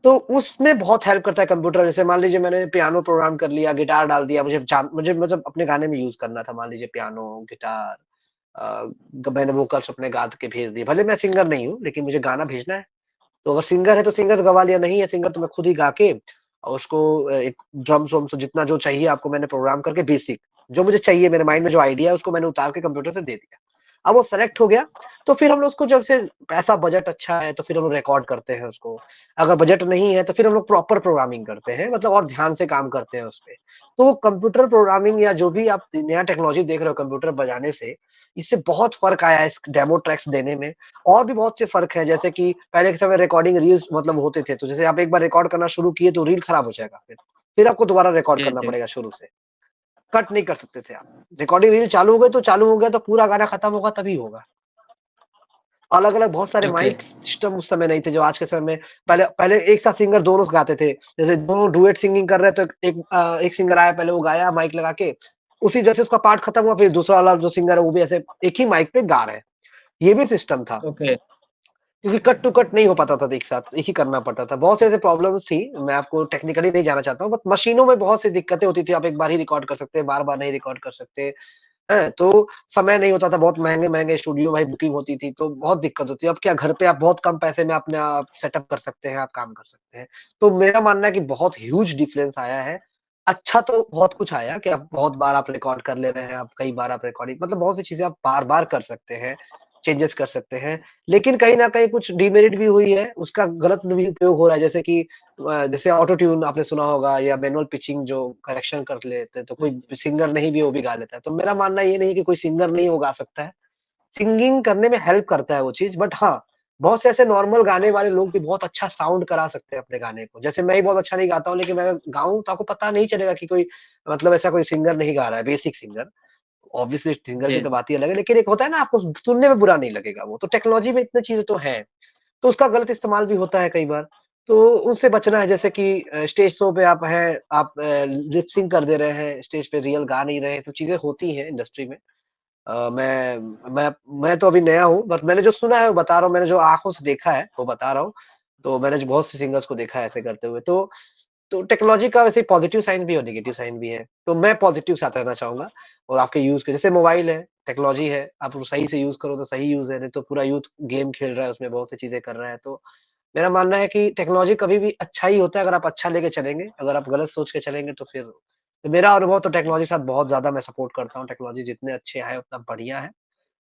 तो उसमें बहुत हेल्प करता है कंप्यूटर। जैसे मान लीजिए मैंने पियानो प्रोग्राम कर लिया, गिटार डाल दिया, मुझे मतलब अपने गाने में यूज़ करना था, मान लीजिए पियानो, गिटार, अ, मैंने वोकल्स अपने गा के भेज दिए। भले मैं सिंगर नहीं हूँ, लेकिन मुझे गाना भेजना है। तो अगर सिंगर है तो सिंगर गवा लिया, नहीं है सिंगर तो मैं खुद ही गा के, और उसको एक ड्रम्स वम्स जितना जो चाहिए आपको, मैंने प्रोग्राम करके बेसिक, जो मुझे चाहिए, मेरे माइंड में जो आइडिया है, उसको मैंने उतार के कंप्यूटर से दे दिया। अब वो सेलेक्ट हो गया, तो फिर हम लोग उसको, जब से पैसा बजट अच्छा है, तो फिर हम लोग रिकॉर्ड करते हैं उसको। अगर बजट नहीं है, तो फिर हम लोग प्रॉपर प्रोग्रामिंग करते हैं, मतलब और ध्यान से काम करते हैं उसपे। तो वो कंप्यूटर प्रोग्रामिंग, या जो भी आप नया टेक्नोलॉजी देख रहे हो कंप्यूटर बजाने से, इससे बहुत फ़र्क आया है इस डेमो ट्रैक्स देने में। और भी बहुत से फ़र्क हैं, जैसे कि पहले के समय रिकॉर्डिंग रील्स मतलब होते थे, तो जैसे आप एक बार रिकॉर्ड करना शुरू किए, तो रील खराब हो जाएगा फिर। फिर आपको दोबारा रिकॉर्ड जी, करना जी, पड़ेगा शुरू से। कट नहीं कर सकते थे आप। रिकॉर्डिंग रील चालू हो गई तो चालू हो गया, तो पूरा गाना खत्म होगा तभी होगा। अलग-अलग बहुत सारे ओके, माइक सिस्टम उस समय नहीं थे, जो आज के समय में। पहले पहले एक साथ सिंगर दोनों गाते थे। जैसे दोनों डुएट सिंगिंग कर रहे हैं, तो एक सिंगर आया, पहले वो गाया माइक लगा के, उसी जैसे उसका पार्ट खत्म हुआ, फिर दूसरा वाला जो सिंगर है, वो भी ऐसे एक ही माइक पे गा रहे हैं। ये भी सिस्टम था। ओके, क्योंकि कट टू कट नहीं हो पाता था एक साथ, एक ही करना पड़ता था। बहुत से ऐसे प्रॉब्लम्स थी, मैं आपको टेक्निकली नहीं जाना चाहता हूँ, बट मशीनों में बहुत सी दिक्कतें होती थी, आप एक बार ही रिकॉर्ड कर सकते हैं, बार-बार नहीं रिकॉर्ड कर सकते, हैं? तो समय नहीं होता था, बहुत महँगे-महँगे स्टूडियो भाई बुकिंग होती थी, तो बहुत दिक्कत होती है। अब क्या, घर पे आप बहुत कम पैसे में अपने आप सेटअप कर सकते हैं, आप काम कर सकते हैं। तो मेरा मानना है कि बहुत ह्यूज डिफरेंस आया है। अच्छा तो बहुत कुछ आया कि आप बहुत बार आप रिकॉर्ड कर ले रहे हैं, आप कई बार आप रिकॉर्डिंग, मतलब बहुत सी चीज़ें आप बार-बार कर सकते हैं, चेंजेस कर सकते हैं। लेकिन कहीं न कहीं कुछ डिमेरिट भी हुई है, उसका गलत भी उपयोग हो रहा है, जैसे कि जैसे ऑटो ट्यून आपने सुना होगा, या मैनुअल पिचिंग जो करेक्शन कर लेते हैं, तो जी, कोई जी, सिंगर नहीं भी वो भी गा लेता है। तो मेरा मानना ये नहीं है कि कोई सिंगर नहीं वो गा सकता है। सिंगिंग करने में हेल्प करता है वो चीज़, बट हाँ, बहुत से ऐसे नॉर्मल गाने वाले लोग भी बहुत अच्छा साउंड करा सकते हैं अपने गाने को। जैसे मैं ही बहुत अच्छा नहीं गाता हूँ, लेकिन मैं गाऊँ तो आपको पता नहीं चलेगा कि कोई, मतलब ऐसा कोई सिंगर नहीं गा रहा है, बेसिक सिंगर। ऑब्वियसली सिंगर की जी, तो जी, बात ही अलग है, लेकिन एक होता है ना, आपको सुनने में बुरा नहीं लगेगा वो। तो टेक्नोलॉजी में इतनी चीज़ें तो हैं। तो उसका गलत इस्तेमाल भी होता है कई बार। तो उनसे बचना है, जैसे कि स्टेज शो पे आप हैं, आप लिप सिंक कर दे रहे हैं, स्टेज पे रियल गा नहीं रहे हैं, तो चीज़ें होती हैं इंडस्ट्री में। मैं तो अभी नया हूँ, बट मैंने जो सुना है वो बता रहा हूँ, मैंने जो आँखों से देखा है वो बता रहा हूँ। तो मैंने जो बहुत से सिंगर्स को देखा है ऐसे करते हुए, तो टेक्नोलॉजी का वैसे पॉजिटिव साइन भी है और नेगेटिव साइन भी है। तो मैं पॉजिटिव साथ रहना चाहूँगा, और आपके यूज़ के, जैसे मोबाइल है, टेक्नोलॉजी है, आप उसको सही से यूज़ करो तो सही यूज़ है, नहीं तो पूरा यूथ गेम खेल रहा है, उसमें बहुत सी चीज़ें कर रहा है, तो मेरा मानना है कि टेक्नोलॉजी कभी भी अच्छा ही होता है अगर आप अच्छा लेके चलेंगे, अगर आप गलत सोच के चलेंगे तो फिर तो मेरा अनुभव तो टेक्नोलॉजी के साथ बहुत ज़्यादा मैं सपोर्ट करता हूँ, टेक्नोलॉजी जितने अच्छे आए उतना बढ़िया है।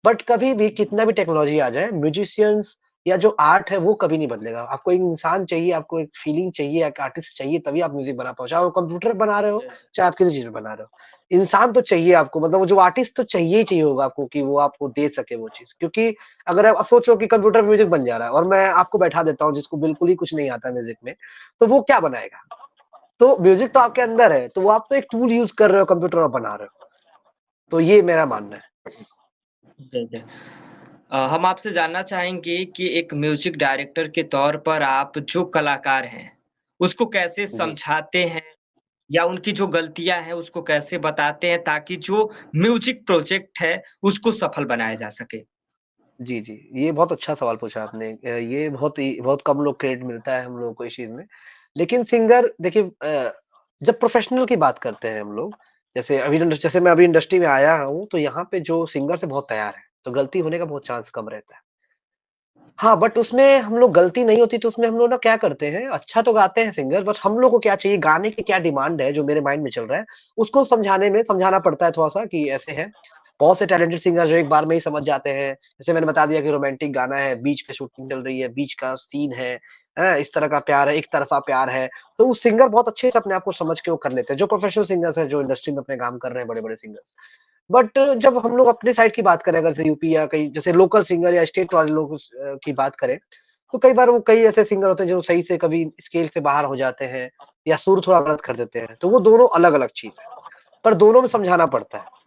बट कभी भी कितना भी टेक्नोलॉजी आ जाए, म्यूजिशियंस या जो आर्ट है वो कभी नहीं बदलेगा। आपको एक इंसान चाहिए, आपको एक फीलिंग चाहिए, एक आर्टिस्ट चाहिए तभी आप म्यूज़िक बना पाओ। चाहे वो कंप्यूटर बना रहे हो, चाहे आप किसी चीज़ में बना रहे हो। इंसान तो चाहिए आपको मतलब वो जो आर्टिस्ट तो चाहिए ही चाहिए होगा आपको कि वो आपको दे सके वो चीज़। क्योंकि अगर आप सोचो कि कंप्यूटर पे म्यूज़िक बन जा रहा है और मैं आपको बैठा देता हूँ जिसको बिल्कुल ही कुछ नहीं आता म्यूज़िक में, तो वो क्या बनाएगा? तो म्यूज़िक तो आपके अंदर है, तो वो आप तो एक टूल यूज़ कर रहे हो कंप्यूटर और बना रहे हो। तो ये मेरा मानना है। जी, जी। हम आपसे जानना चाहेंगे कि एक म्यूज़िक डायरेक्टर के तौर पर आप जो कलाकार हैं, उसको कैसे जी। समझाते हैं या उनकी जो गलतियाँ हैं, उसको कैसे बताते हैं ताकि जो म्यूज़िक प्रोजेक्ट है, उसको सफल बनाया जा सके? जी, जी। ये बहुत अच्छा सवाल पूछा आपने। ये बहुत कम लोग क्रेडिट मिलता है हम लोगों को इस चीज़ में। लेकिन सिंगर देखिए जब प्रोफ़ेशनल की बात करते हैं हम लोग, जैसे मैं अभी इंडस्ट्री में आया हूँ, तो यहाँ पे जो सिंगर से बहुत तैयार है, तो गलती होने का बहुत चांस कम रहता है। हाँ, बट उसमें हम लोग गलती नहीं होती तो उसमें हम लोग ना क्या करते हैं, अच्छा तो गाते हैं सिंगर बट हम लोग को क्या चाहिए, गाने की क्या डिमांड है जो मेरे माइंड में चल रहा है, उसको समझाना पड़ता है थोड़ा-सा कि ऐसे है। बहुत से टैलेंटेड सिंगर जो एक बार में ही समझ जाते हैं। जैसे मैंने बता दिया कि रोमांटिक गाना है, बीच पे शूटिंग चल रही है, बीच का सीन है, इस तरह का प्यार है, एक तरफ़ा प्यार है। तो वो सिंगर बहुत अच्छे से अपने आप को समझ के वो कर लेते हैं, जो प्रोफेशनल सिंगर्स हैं, जो इंडस्ट्री में अपने काम कर रहे हैं, बड़े-बड़े सिंगर्स। बट जब हम लोग अपने साइड की बात करें अगर जैसे यूपी या कहीं जैसे लोकल सिंगर या स्टेट वाले लोग की बात करें, तो कई बार वो कई ऐसे सिंगर होते हैं जो सही से कभी स्केल से बाहर हो जाते हैं या सुर थोड़ा गलत कर देते हैं, तो वो दोनों अलग-अलग चीज़ है, पर दोनों में समझाना पड़ता है।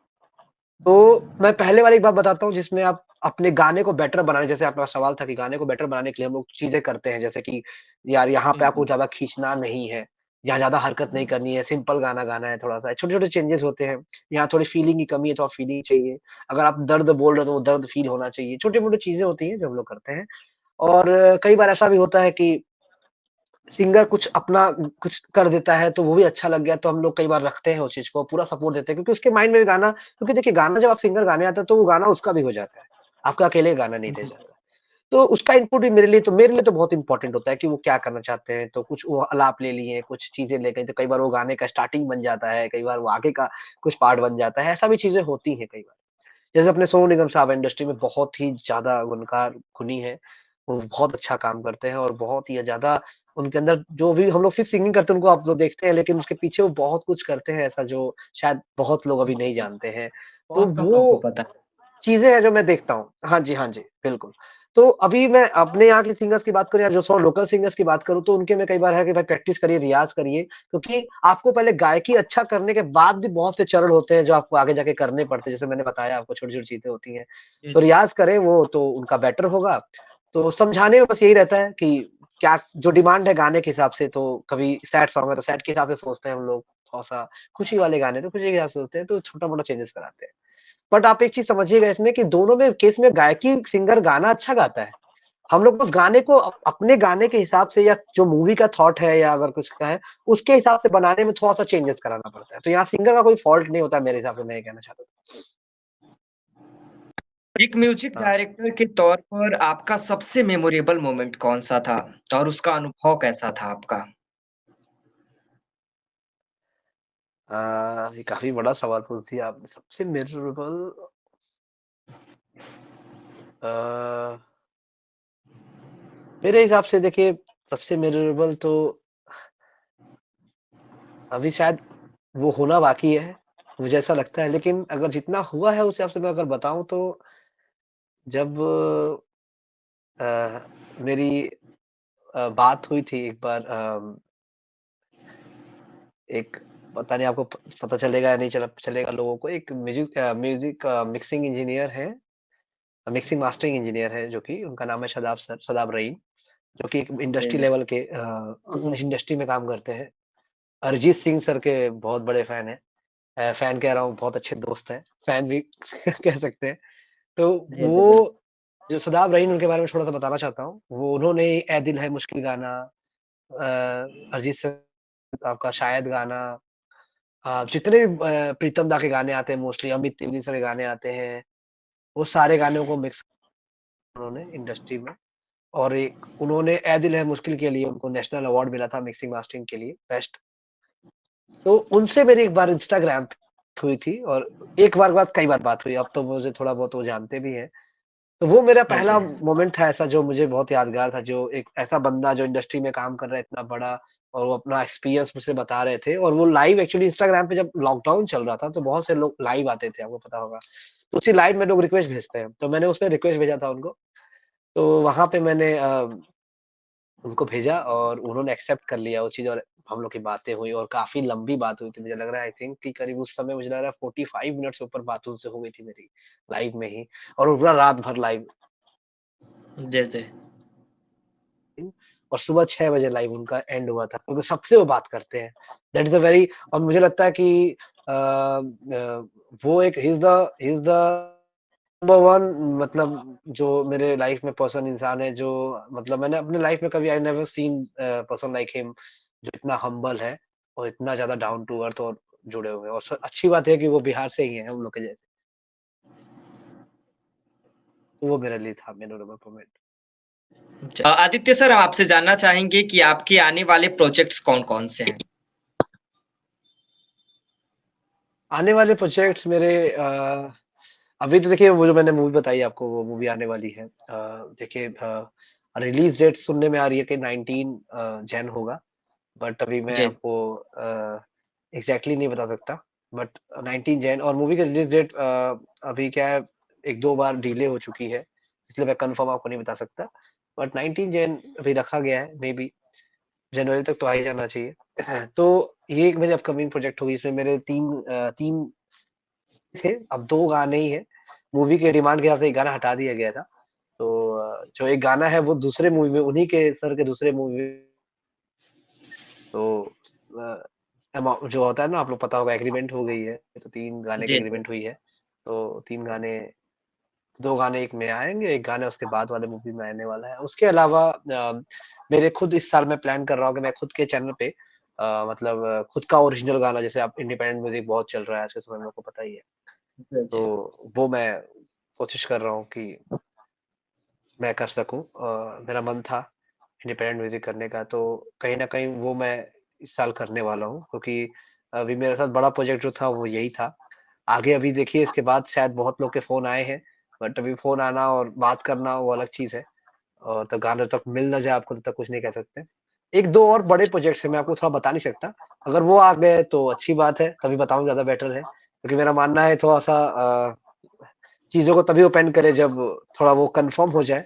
तो मैं पहले वाली एक बात बताता हूँ जिसमें आप अपने गाने को बेटर बनाने जैसे आपका सवाल था कि गाने को बेटर बनाने के लिए हम लोग चीज़ें करते हैं जैसे कि यार यहाँ जी, पे आपको जी। ज़्यादा खींचना नहीं है, यहाँ ज़्यादा हरकत नहीं करनी है, सिंपल गाना गाना है थोड़ा-सा, छोटे-छोटे चेंजेस होते हैं। यहाँ थोड़ी फीलिंग की कमी है तो आप फीलिंग चाहिए, अगर आप दर्द बोल रहे हो तो वो दर्द फील होना चाहिए, छोटी-मोटी चीज़ें होती हैं जो हम लोग करते हैं। और कई बार ऐसा भी होता है कि सिंगर कुछ अपना कुछ कर देता है, तो वो भी अच्छा लग गया, तो हम लोग कई बार रखते हैं उस चीज़ को, पूरा सपोर्ट देते हैं क्योंकि उसके माइंड में भी गाना क्योंकि देखिए गाना जब आप सिंगर गाने आता है, तो वो गाना उसका भी हो जाता है। आपका अकेले का गाना नहीं रह जी, जाता। तो उसका इनपुट भी मेरे लिए तो बहुत इम्पोर्टेंट होता है कि वो क्या करना चाहते हैं, तो कुछ वो आलाप ले लिए, कुछ चीज़ें ले गए, तो कई बार वो गाने का स्टार्टिंग बन जाता है, कई बार वो आगे का कुछ पार्ट बन जाता है, ऐसा भी चीज़ें होती हैं कई बार। जैसे अपने सोनू निगम साहब इंडस्ट्री में बहुत ही ज़्यादा गुणकार गुणी हैं। वो बहुत अच्छा काम करते हैं और बहुत ही ज़्यादा उनके अंदर जो भी हम लोग सिर्फ़ सिंगिंग करते हैं उनको आप तो देखते हैं, लेकिन उसके पीछे वो बहुत कुछ करते हैं ऐसा जो शायद बहुत लोग अभी नहीं जी। जानते हैं। तो बहुत कम लोगों को वो पता है। चीज़ें हैं जो मैं देखता हूँ। हाँ जी, बिल्कुल। तो अभी मैं अपने यहाँ के सिंगर्स की बात करूँ या जो सौ लोकल सिंगर्स की बात करूँ तो उनके में कई बार है कि भाई प्रैक्टिस करिए, रियाज़ करिए क्योंकि आपको पहले गायकी अच्छा करने के बाद भी बहुत से चरण होते हैं जो आपको आगे जाके करने पड़ते हैं। जैसे मैंने बताया आपको छोटी-छोटी चीज़ें होती हैं। जी, तो जी। रियाज़ करें वो तो उनका बेटर होगा। तो समझाने में बस यही रहता है कि क्या जो डिमांड है गाने के हिसाब से तो कभी सैड सॉन्ग है तो सैड के हिसाब से सोचते हैं हम लोग, थोड़ा-सा खुशी वाले गाने तो खुशी के हिसाब से सोचते हैं तो छोटा-मोटा चेंजेस कराते हैं। बट आप एक चीज़ समझिएगा इसमें कि दोनों में केस में गायकी सिंगर गाना अच्छा गाता है। हम लोग उस गाने को अपने गाने के हिसाब से या जो मूवी का थॉट है या अगर कुछ का है, उसके हिसाब से बनाने में थोड़ा-सा चेंजेस कराना पड़ता है। तो यहाँ सिंगर का कोई फॉल्ट नहीं होता मेरे हिसाब से, मैं ये कहना चाहता हूँ। एक म्यूज़िक हाँ। डायरेक्टर के तौर पर आपका सबसे मेमोरेबल मोमेंट कौन-सा था? और उसका अनुभव कैसा था आपका? ये काफ़ी बड़ा सवाल पूछ दिया आपने। सबसे मेमोरेबल अ, मेरे हिसाब से देखिए सबसे मेमोरेबल तो अभी शायद वो होना बाकी है, मुझे ऐसा लगता है। लेकिन अगर जितना हुआ है उस हिसाब से मैं अगर बताऊँ तो जब अ, मेरी बात हुई थी एक बार एक पता नहीं आपको पता चलेगा या नहीं चलेगा लोगों को एक म्यूजिक मिक्सिंग इंजीनियर है मिक्सिंग मास्टरिंग इंजीनियर है जो कि उनका नाम है शदाब रईन जो कि एक जी, इंडस्ट्री जी। लेवल के इंडस्ट्री में काम करते हैं अरिजीत सिंह सर के बहुत बड़े फैन है फैन कह रहा हूँ बहुत अच्छे दोस्त हैं फैन भी कह सकते हैं तो जी, जी, वो बिल्कुल। जो शदाब रईन उनके बारे में थोड़ा सा बताना चाहता हूँ वो उन्होंने ए दिल है मुश्किल गाना अरिजीत सिंह आपका शायद गाना जितने भी प्रीतम दा के गाने आते हैं मोस्टली अमित त्रिवेदी सर के गाने आते हैं, वो सारे गानों को मिक्स उन्होंने इंडस्ट्री में। और एक उन्होंने ए दिल है मुश्किल के लिए उनको नेशनल अवार्ड मिला था मिक्सिंग मास्टरिंग के लिए बेस्ट। तो उनसे मेरी एक बार इंस्टाग्राम हुई थी और एक बार बात कई बार बात हुई, अब तो मुझे थोड़ा बहुत वो जानते भी हैं। तो वो मेरा हाँ पहला जी। मोमेंट था ऐसा जो मुझे बहुत यादगार था, जो एक ऐसा बंदा जो इंडस्ट्री में काम कर रहा है इतना बड़ा और वो अपना एक्सपीरियंस मुझसे बता रहे थे और वो लाइव एक्चुअली इंस्टाग्राम पे जब लॉकडाउन चल रहा था तो बहुत से लोग लाइव आते थे, आपको पता होगा। तो उसी लाइव में लोग रिक्वेस्ट भेजते हैं, तो मैंने उसपे रिक्वेस्ट भेजा था उनको। तो वहाँ पे मैंने उनको भेजा और उन्होंने एक्सेप्ट कर लिया वो चीज़ और हम लोग की बातें हुई और काफ़ी लंबी बात हुई थी। मुझे लग रहा है आई थिंक कि करीब उस समय मुझे लग रहा है 45 मिनट से ऊपर बात उनसे हो गई थी मेरी, लाइव में ही और वो पूरा रात भर लाइव जी, जी। और सुबह 6 बजे लाइव उनका एंड हुआ था क्योंकि सबसे वो बात करते हैं। दैट इज़ अ वेरी और मुझे लगता है कि वो एक ही इज़ द नंबर 1 मतलब जो मेरे लाइफ में पर्सन इंसान है जो मतलब मैंने अपने लाइफ में कभी I never seen person like him जो इतना हम्बल है और इतना ज़्यादा डाउन टू अर्थ और जुड़े हुए हैं और अच्छी बात है कि वो बिहार से ही हैं हम लोग के जैसे। तो वो मेरे लिए था मेमोरेबल मोमेंट। आदित्य सर, हम आपसे जानना चाहेंगे कि आपके आने वाले प्रोजेक्ट्स कौन-कौन से हैं? आने वाले प्रोजेक्ट्स मेरे अभी तो देखिए वो जो मैंने मूवी बताई आपको वो मूवी आने वाली है। देखिए रिलीज़ डेट सुनने में आ रही है कि 19 जैन होगा। बट अभी मैं जी। आपको एग्ज़ैक्टली नहीं बता सकता। बट 19 जैन और मूवी का रिलीज़ डेट अभी क्या है 1-2 बार डिले हो चुकी है, इसलिए मैं कन्फर्म आपको नहीं बता सकता। बट 19 जैन अभी रखा गया है, मेबी जनवरी तक तो आ ही जाना चाहिए। तो ये एक मेरी अपकमिंग प्रोजेक्ट होगी, इसमें मेरे 3 थे, अब 2 गाने ही हैं। मूवी के डिमांड के हिसाब से 1 गाना हटा दिया गया था। तो जो एक गाना है वो दूसरे मूवी में उन्हीं के सर के दूसरे मूवी तो अ, अमाउ जो होता है ना आप लोग पता होगा एग्रीमेंट हो गई है, तो 3 गाने की जी, जी। एग्रीमेंट हुई है। तो 3 गाने 2 गाने एक में आएँगे, 1 गाना उसके बाद वाले मूवी में आने वाला है। उसके अलावा मेरे खुद इस साल मैं प्लान कर रहा हूँ कि मैं खुद के चैनल पे मतलब खुद का ओरिजिनल गाना जैसे अब इंडिपेंडेंट म्यूज़िक बहुत चल रहा है आज के समय में आपको पता ही है। जी, जी। तो वो मैं कोशिश कर रहा हूँ कि मैं कर सकूँ। मेरा मन था इंडिपेंडेंट म्यूज़िक करने का, तो कहीं न कहीं वो मैं इस साल करने वाला हूँ क्योंकि अभी मेरे साथ बड़ा प्रोजेक्ट जो था वो यही था। आगे अभी देखिए इसके बाद शायद बहुत लोग के फ़ोन आए हैं, बट अभी फ़ोन आना और बात करना वो अलग चीज़ है और तब गाने तक मिल ना जाए आपको तब तक कुछ नहीं कह सकते। 1-2 और बड़े प्रोजेक्ट्स हैं, मैं आपको थोड़ा बता नहीं सकता। अगर वो आ गए तो अच्छी बात है, तभी बताऊँ ज़्यादा बेटर है। क्योंकि मेरा मानना है थोड़ा-सा चीज़ों को तभी ओपन करें जब थोड़ा वो कन्फर्म हो जाए।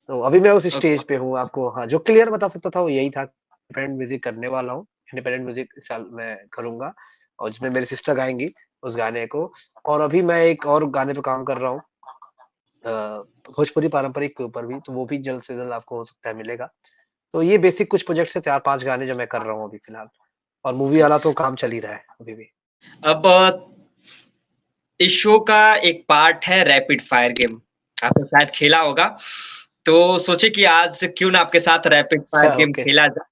तो अभी मैं उस ओके। स्टेज पे हूँ आपको हाँ, जो क्लियर बता सकता था वो यही था, इंडिपेंडेंट म्यूज़िक करने वाला हूँ। इंडिपेंडेंट म्यूज़िक इस साल मैं करूँगा और जिसमें मेरी सिस्टर गाएँगी उस गाने को और अभी मैं एक और गाने पे काम कर रहा हूँ अ, भोजपुरी पारंपरिक के ऊपर भी, तो वो भी जल्द से जल्द आपको हो सकता है मिलेगा। तो ये बेसिक कुछ प्रोजेक्ट्स हैं 4-5 गाने जो मैं कर रहा हूँ अभी फ़िलहाल और मूवी वाला तो काम चल ही रहा है अभी भी। अब इस शो का एक पार्ट है रैपिड फायर गेम। आपने शायद खेला होगा, तो सोचे कि आज क्यों ना आपके साथ रैपिड फायर अच्छा गेम ओके। खेला जाए।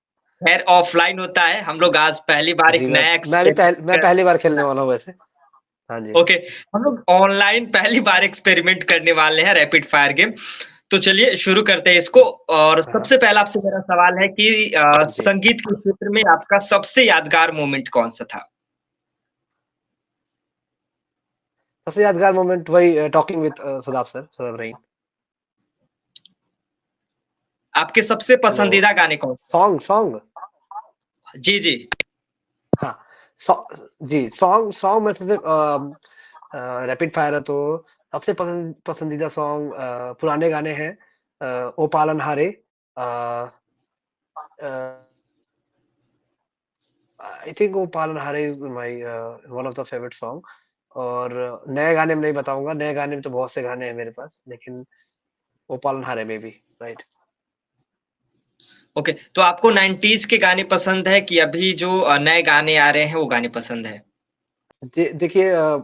खैर ऑफलाइन होता है, हम लोग आज पहली बार एक जी, नया मैं एक्सपेरिमेंट पहली बार खेलने वाला हूँ वैसे। हाँ जी। ओके, हम लोग ऑनलाइन पहली बार एक्सपेरिमेंट करने वाले हैं रैपिड फायर गेम। तो चलिए शुरू करते हैं इसको और हाँ, हाँ। सबसे पहला आपसे मेरा सवाल है कि जी। संगीत के क्षेत्र में आपका सबसे यादगार मोमेंट कौन-सा था? सबसे यादगार मोमेंट वही टॉकिंग विद सुदाब रहीम। आपके सबसे हेलो, पसंदीदा गाने कौन-से हैं? सॉन्ग जी, जी। हाँ, सॉ जी, सॉन्ग में से रैपिड फायर है तो सबसे पसंदीदा सॉन्ग पुराने गाने हैं ओ पालनहारे अ अ, आई थिंक ओ पालनहारे is my one of the favourite song और नए गाने में नहीं बताऊँगा, नए गाने में तो बहुत से गाने हैं मेरे पास, लेकिन ओ पालनहारे में भी, राइट। ओके, तो आपको 90s के गाने पसंद है कि अभी जो नए गाने आ रहे हैं वो गाने पसंद है? देखिए अ,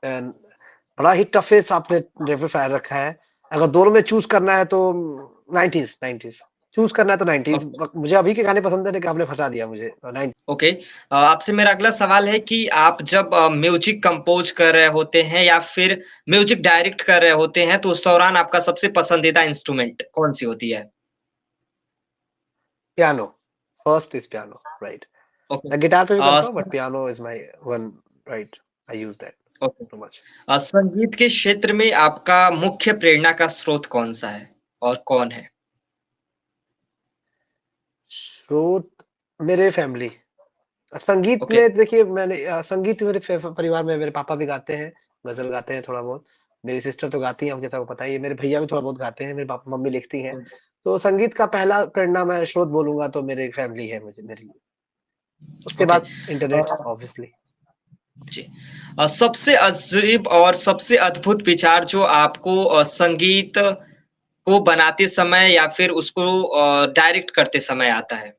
बड़ा ही टफ़ेस्ट आपने रैपिड फायर रखा है। अगर दोनों में चूज़ करना है तो 90s 90s चूज़ करना है तो 90s ओके। मुझे अभी के गाने पसंद है, लेकिन आपने फँसा दिया मुझे 90। ओके। आपसे मेरा अगला सवाल है कि आप जब म्यूजिक कंपोज कर रहे होते हैं या फिर म्यूजिक डायरेक्ट कर रहे होते हैं, तो उस दौरान आपका सबसे पसंदीदा इंस्ट्रूमेंट कौन-सी होती है? Piano, first is piano, right. Okay. मैं गिटार पे भी अ, करता हूँ, स but piano is my one, right, I use that okay. Too much. संगीत के क्षेत्र में आपका मुख्य प्रेरणा का स्रोत कौन-सा है और कौन है? स्रोत मेरे फैमिली। संगीत ओके। में देखिए मैंने संगीत मेरे परिवार में मेरे पापा भी गाते हैं, गज़ल गाते हैं थोड़ा बहुत। मेरी सिस्टर तो गाती है, जैसा आपको पता ही है। मेरे भैया भी थोड़ा बहुत गाते हैं, मेरे पापा मम्मी लिखती हैं। तो संगीत का पहला प्रेरणा मैं स्रोत बोलूँगा तो मेरी फैमिली है मुझे मेरे लिए। उसके ओके। बाद इंटरनेट ऑब्वियसली। जी। सबसे अजीब और सबसे अद्भुत विचार जो आपको संगीत को बनाते समय या फिर उसको डायरेक्ट करते समय आता है?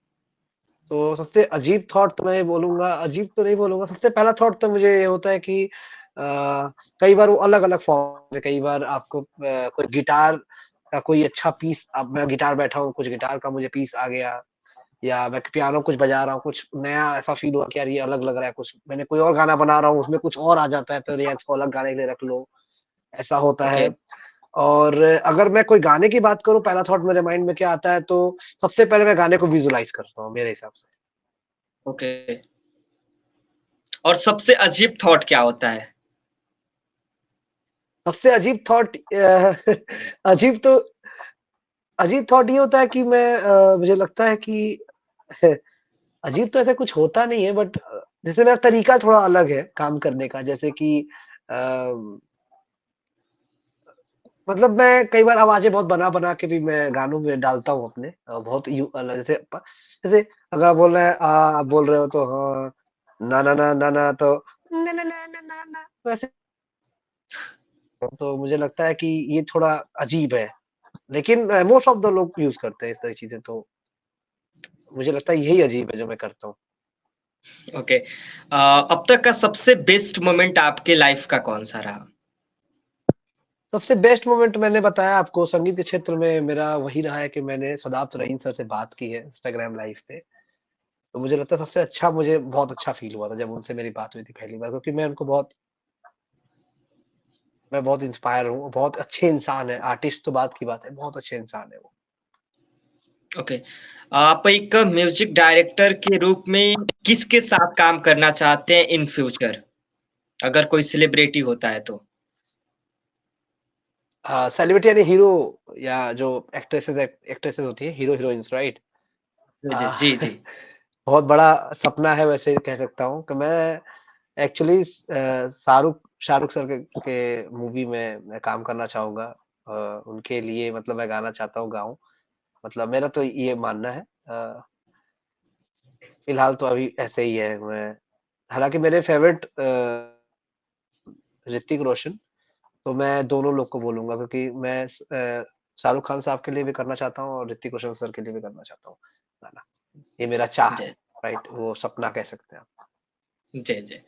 तो सबसे अजीब थॉट तो मैं ये बोलूँगा, अजीब तो नहीं बोलूँगा, सबसे पहला थॉट तो मुझे ये होता है कि कई बार वो अलग-अलग फॉर्म से, कई बार आपको कोई गिटार का कोई अच्छा पीस, अब मैं गिटार बैठा हूँ, कुछ गिटार का मुझे पीस आ गया, या मैं पियानो कुछ बजा रहा हूँ, कुछ नया ऐसा फ़ील हुआ कि यार ये अलग लग रहा है कुछ, मैंने कोई और गाना बना रहा हूँ, उसमें कुछ और आ जाता है, तो यार इसको अलग गाने के लिए रख लो, ऐसा होता ओके। है। और अगर मैं कोई गाने की बात करूँ, पहला थॉट मेरे माइंड में क्या आता है, तो सबसे पहले मैं गाने को विज़ुअलाइज़ करता हूँ, मेरे हिसाब से। ओके। और सबसे अजीब थॉट क्या होता है? सबसे अजीब थॉट अजीब तो अजीब थॉट ये होता है कि मुझे लगता है कि अजीब तो ऐसा कुछ होता नहीं है, बट जैसे मेरा तरीका थोड़ा अलग है काम करने का, जैसे कि अ, मतलब मैं कई बार आवाज़ें बहुत बना-बना के भी मैं गानों में डालता हूँ अपने, बहुत जैसे अगर आप बोल रहे हैं आप बोल रहे हो तो हाँ, ना ना ना ना ना तो ना ना ना ना ना ना वैसे, तो मुझे लगता है कि ये थोड़ा अजीब है। लेकिन मोस्ट ऑफ द लोग यूज़ करते हैं इस तरह की चीज़ें, तो मुझे लगता है यही अजीब है जो मैं करता हूँ। ओके। अब तक का सबसे बेस्ट मोमेंट आपके लाइफ का कौन-सा रहा? सबसे बेस्ट मोमेंट मैंने बताया आपको, संगीत के क्षेत्र में मेरा वही रहा है कि मैंने सदाब रहीम सर से बात की है इंस्टाग्राम लाइव पे। तो मुझे लगता है सबसे अच्छा, मुझे बहुत अच्छा फ़ील हुआ था जब उनसे मेरी बात हुई थी पहली बार, क्योंकि मैं बहुत इंस्पायर हूँ, बहुत अच्छे इंसान हैं, आर्टिस्ट तो बात की बात है, बहुत अच्छे इंसान हैं वो। ओके। आप एक म्यूजिक डायरेक्टर के रूप में किसके साथ काम करना चाहते हैं इन फ्यूचर? अगर कोई सेलिब्रिटी होता है तो? सेलिब्रिटी यानी हीरो, या जो एक्ट्रेसेस होती हैं, हीरो-हीरोइन्स, राइट? जी, जी। अ, जी, जी। बहुत बड़ा सपना है वैसे, कह सकता हूँ कि मैं एक्चुअली शाहरुख सर के मूवी में मैं काम करना चाहूँगा। उनके लिए मतलब मैं गाना चाहता हूँ, गाऊँ। मतलब मेरा तो ये मानना है। फिलहाल तो अभी ऐसे ही है। मैं हालाँकि मेरे फ़ेवरेट ऋतिक रोशन, तो मैं दोनों लोग को बोलूँगा, क्योंकि मैं शाहरुख खान साहब के लिए भी करना चाहता हूँ और ऋतिक रोशन सर के लिए भी करना चाहता हूँ गाना। ये मेरा चाह है, जी, राइट? वो सपना कह सकते हैं आप। जी, जी।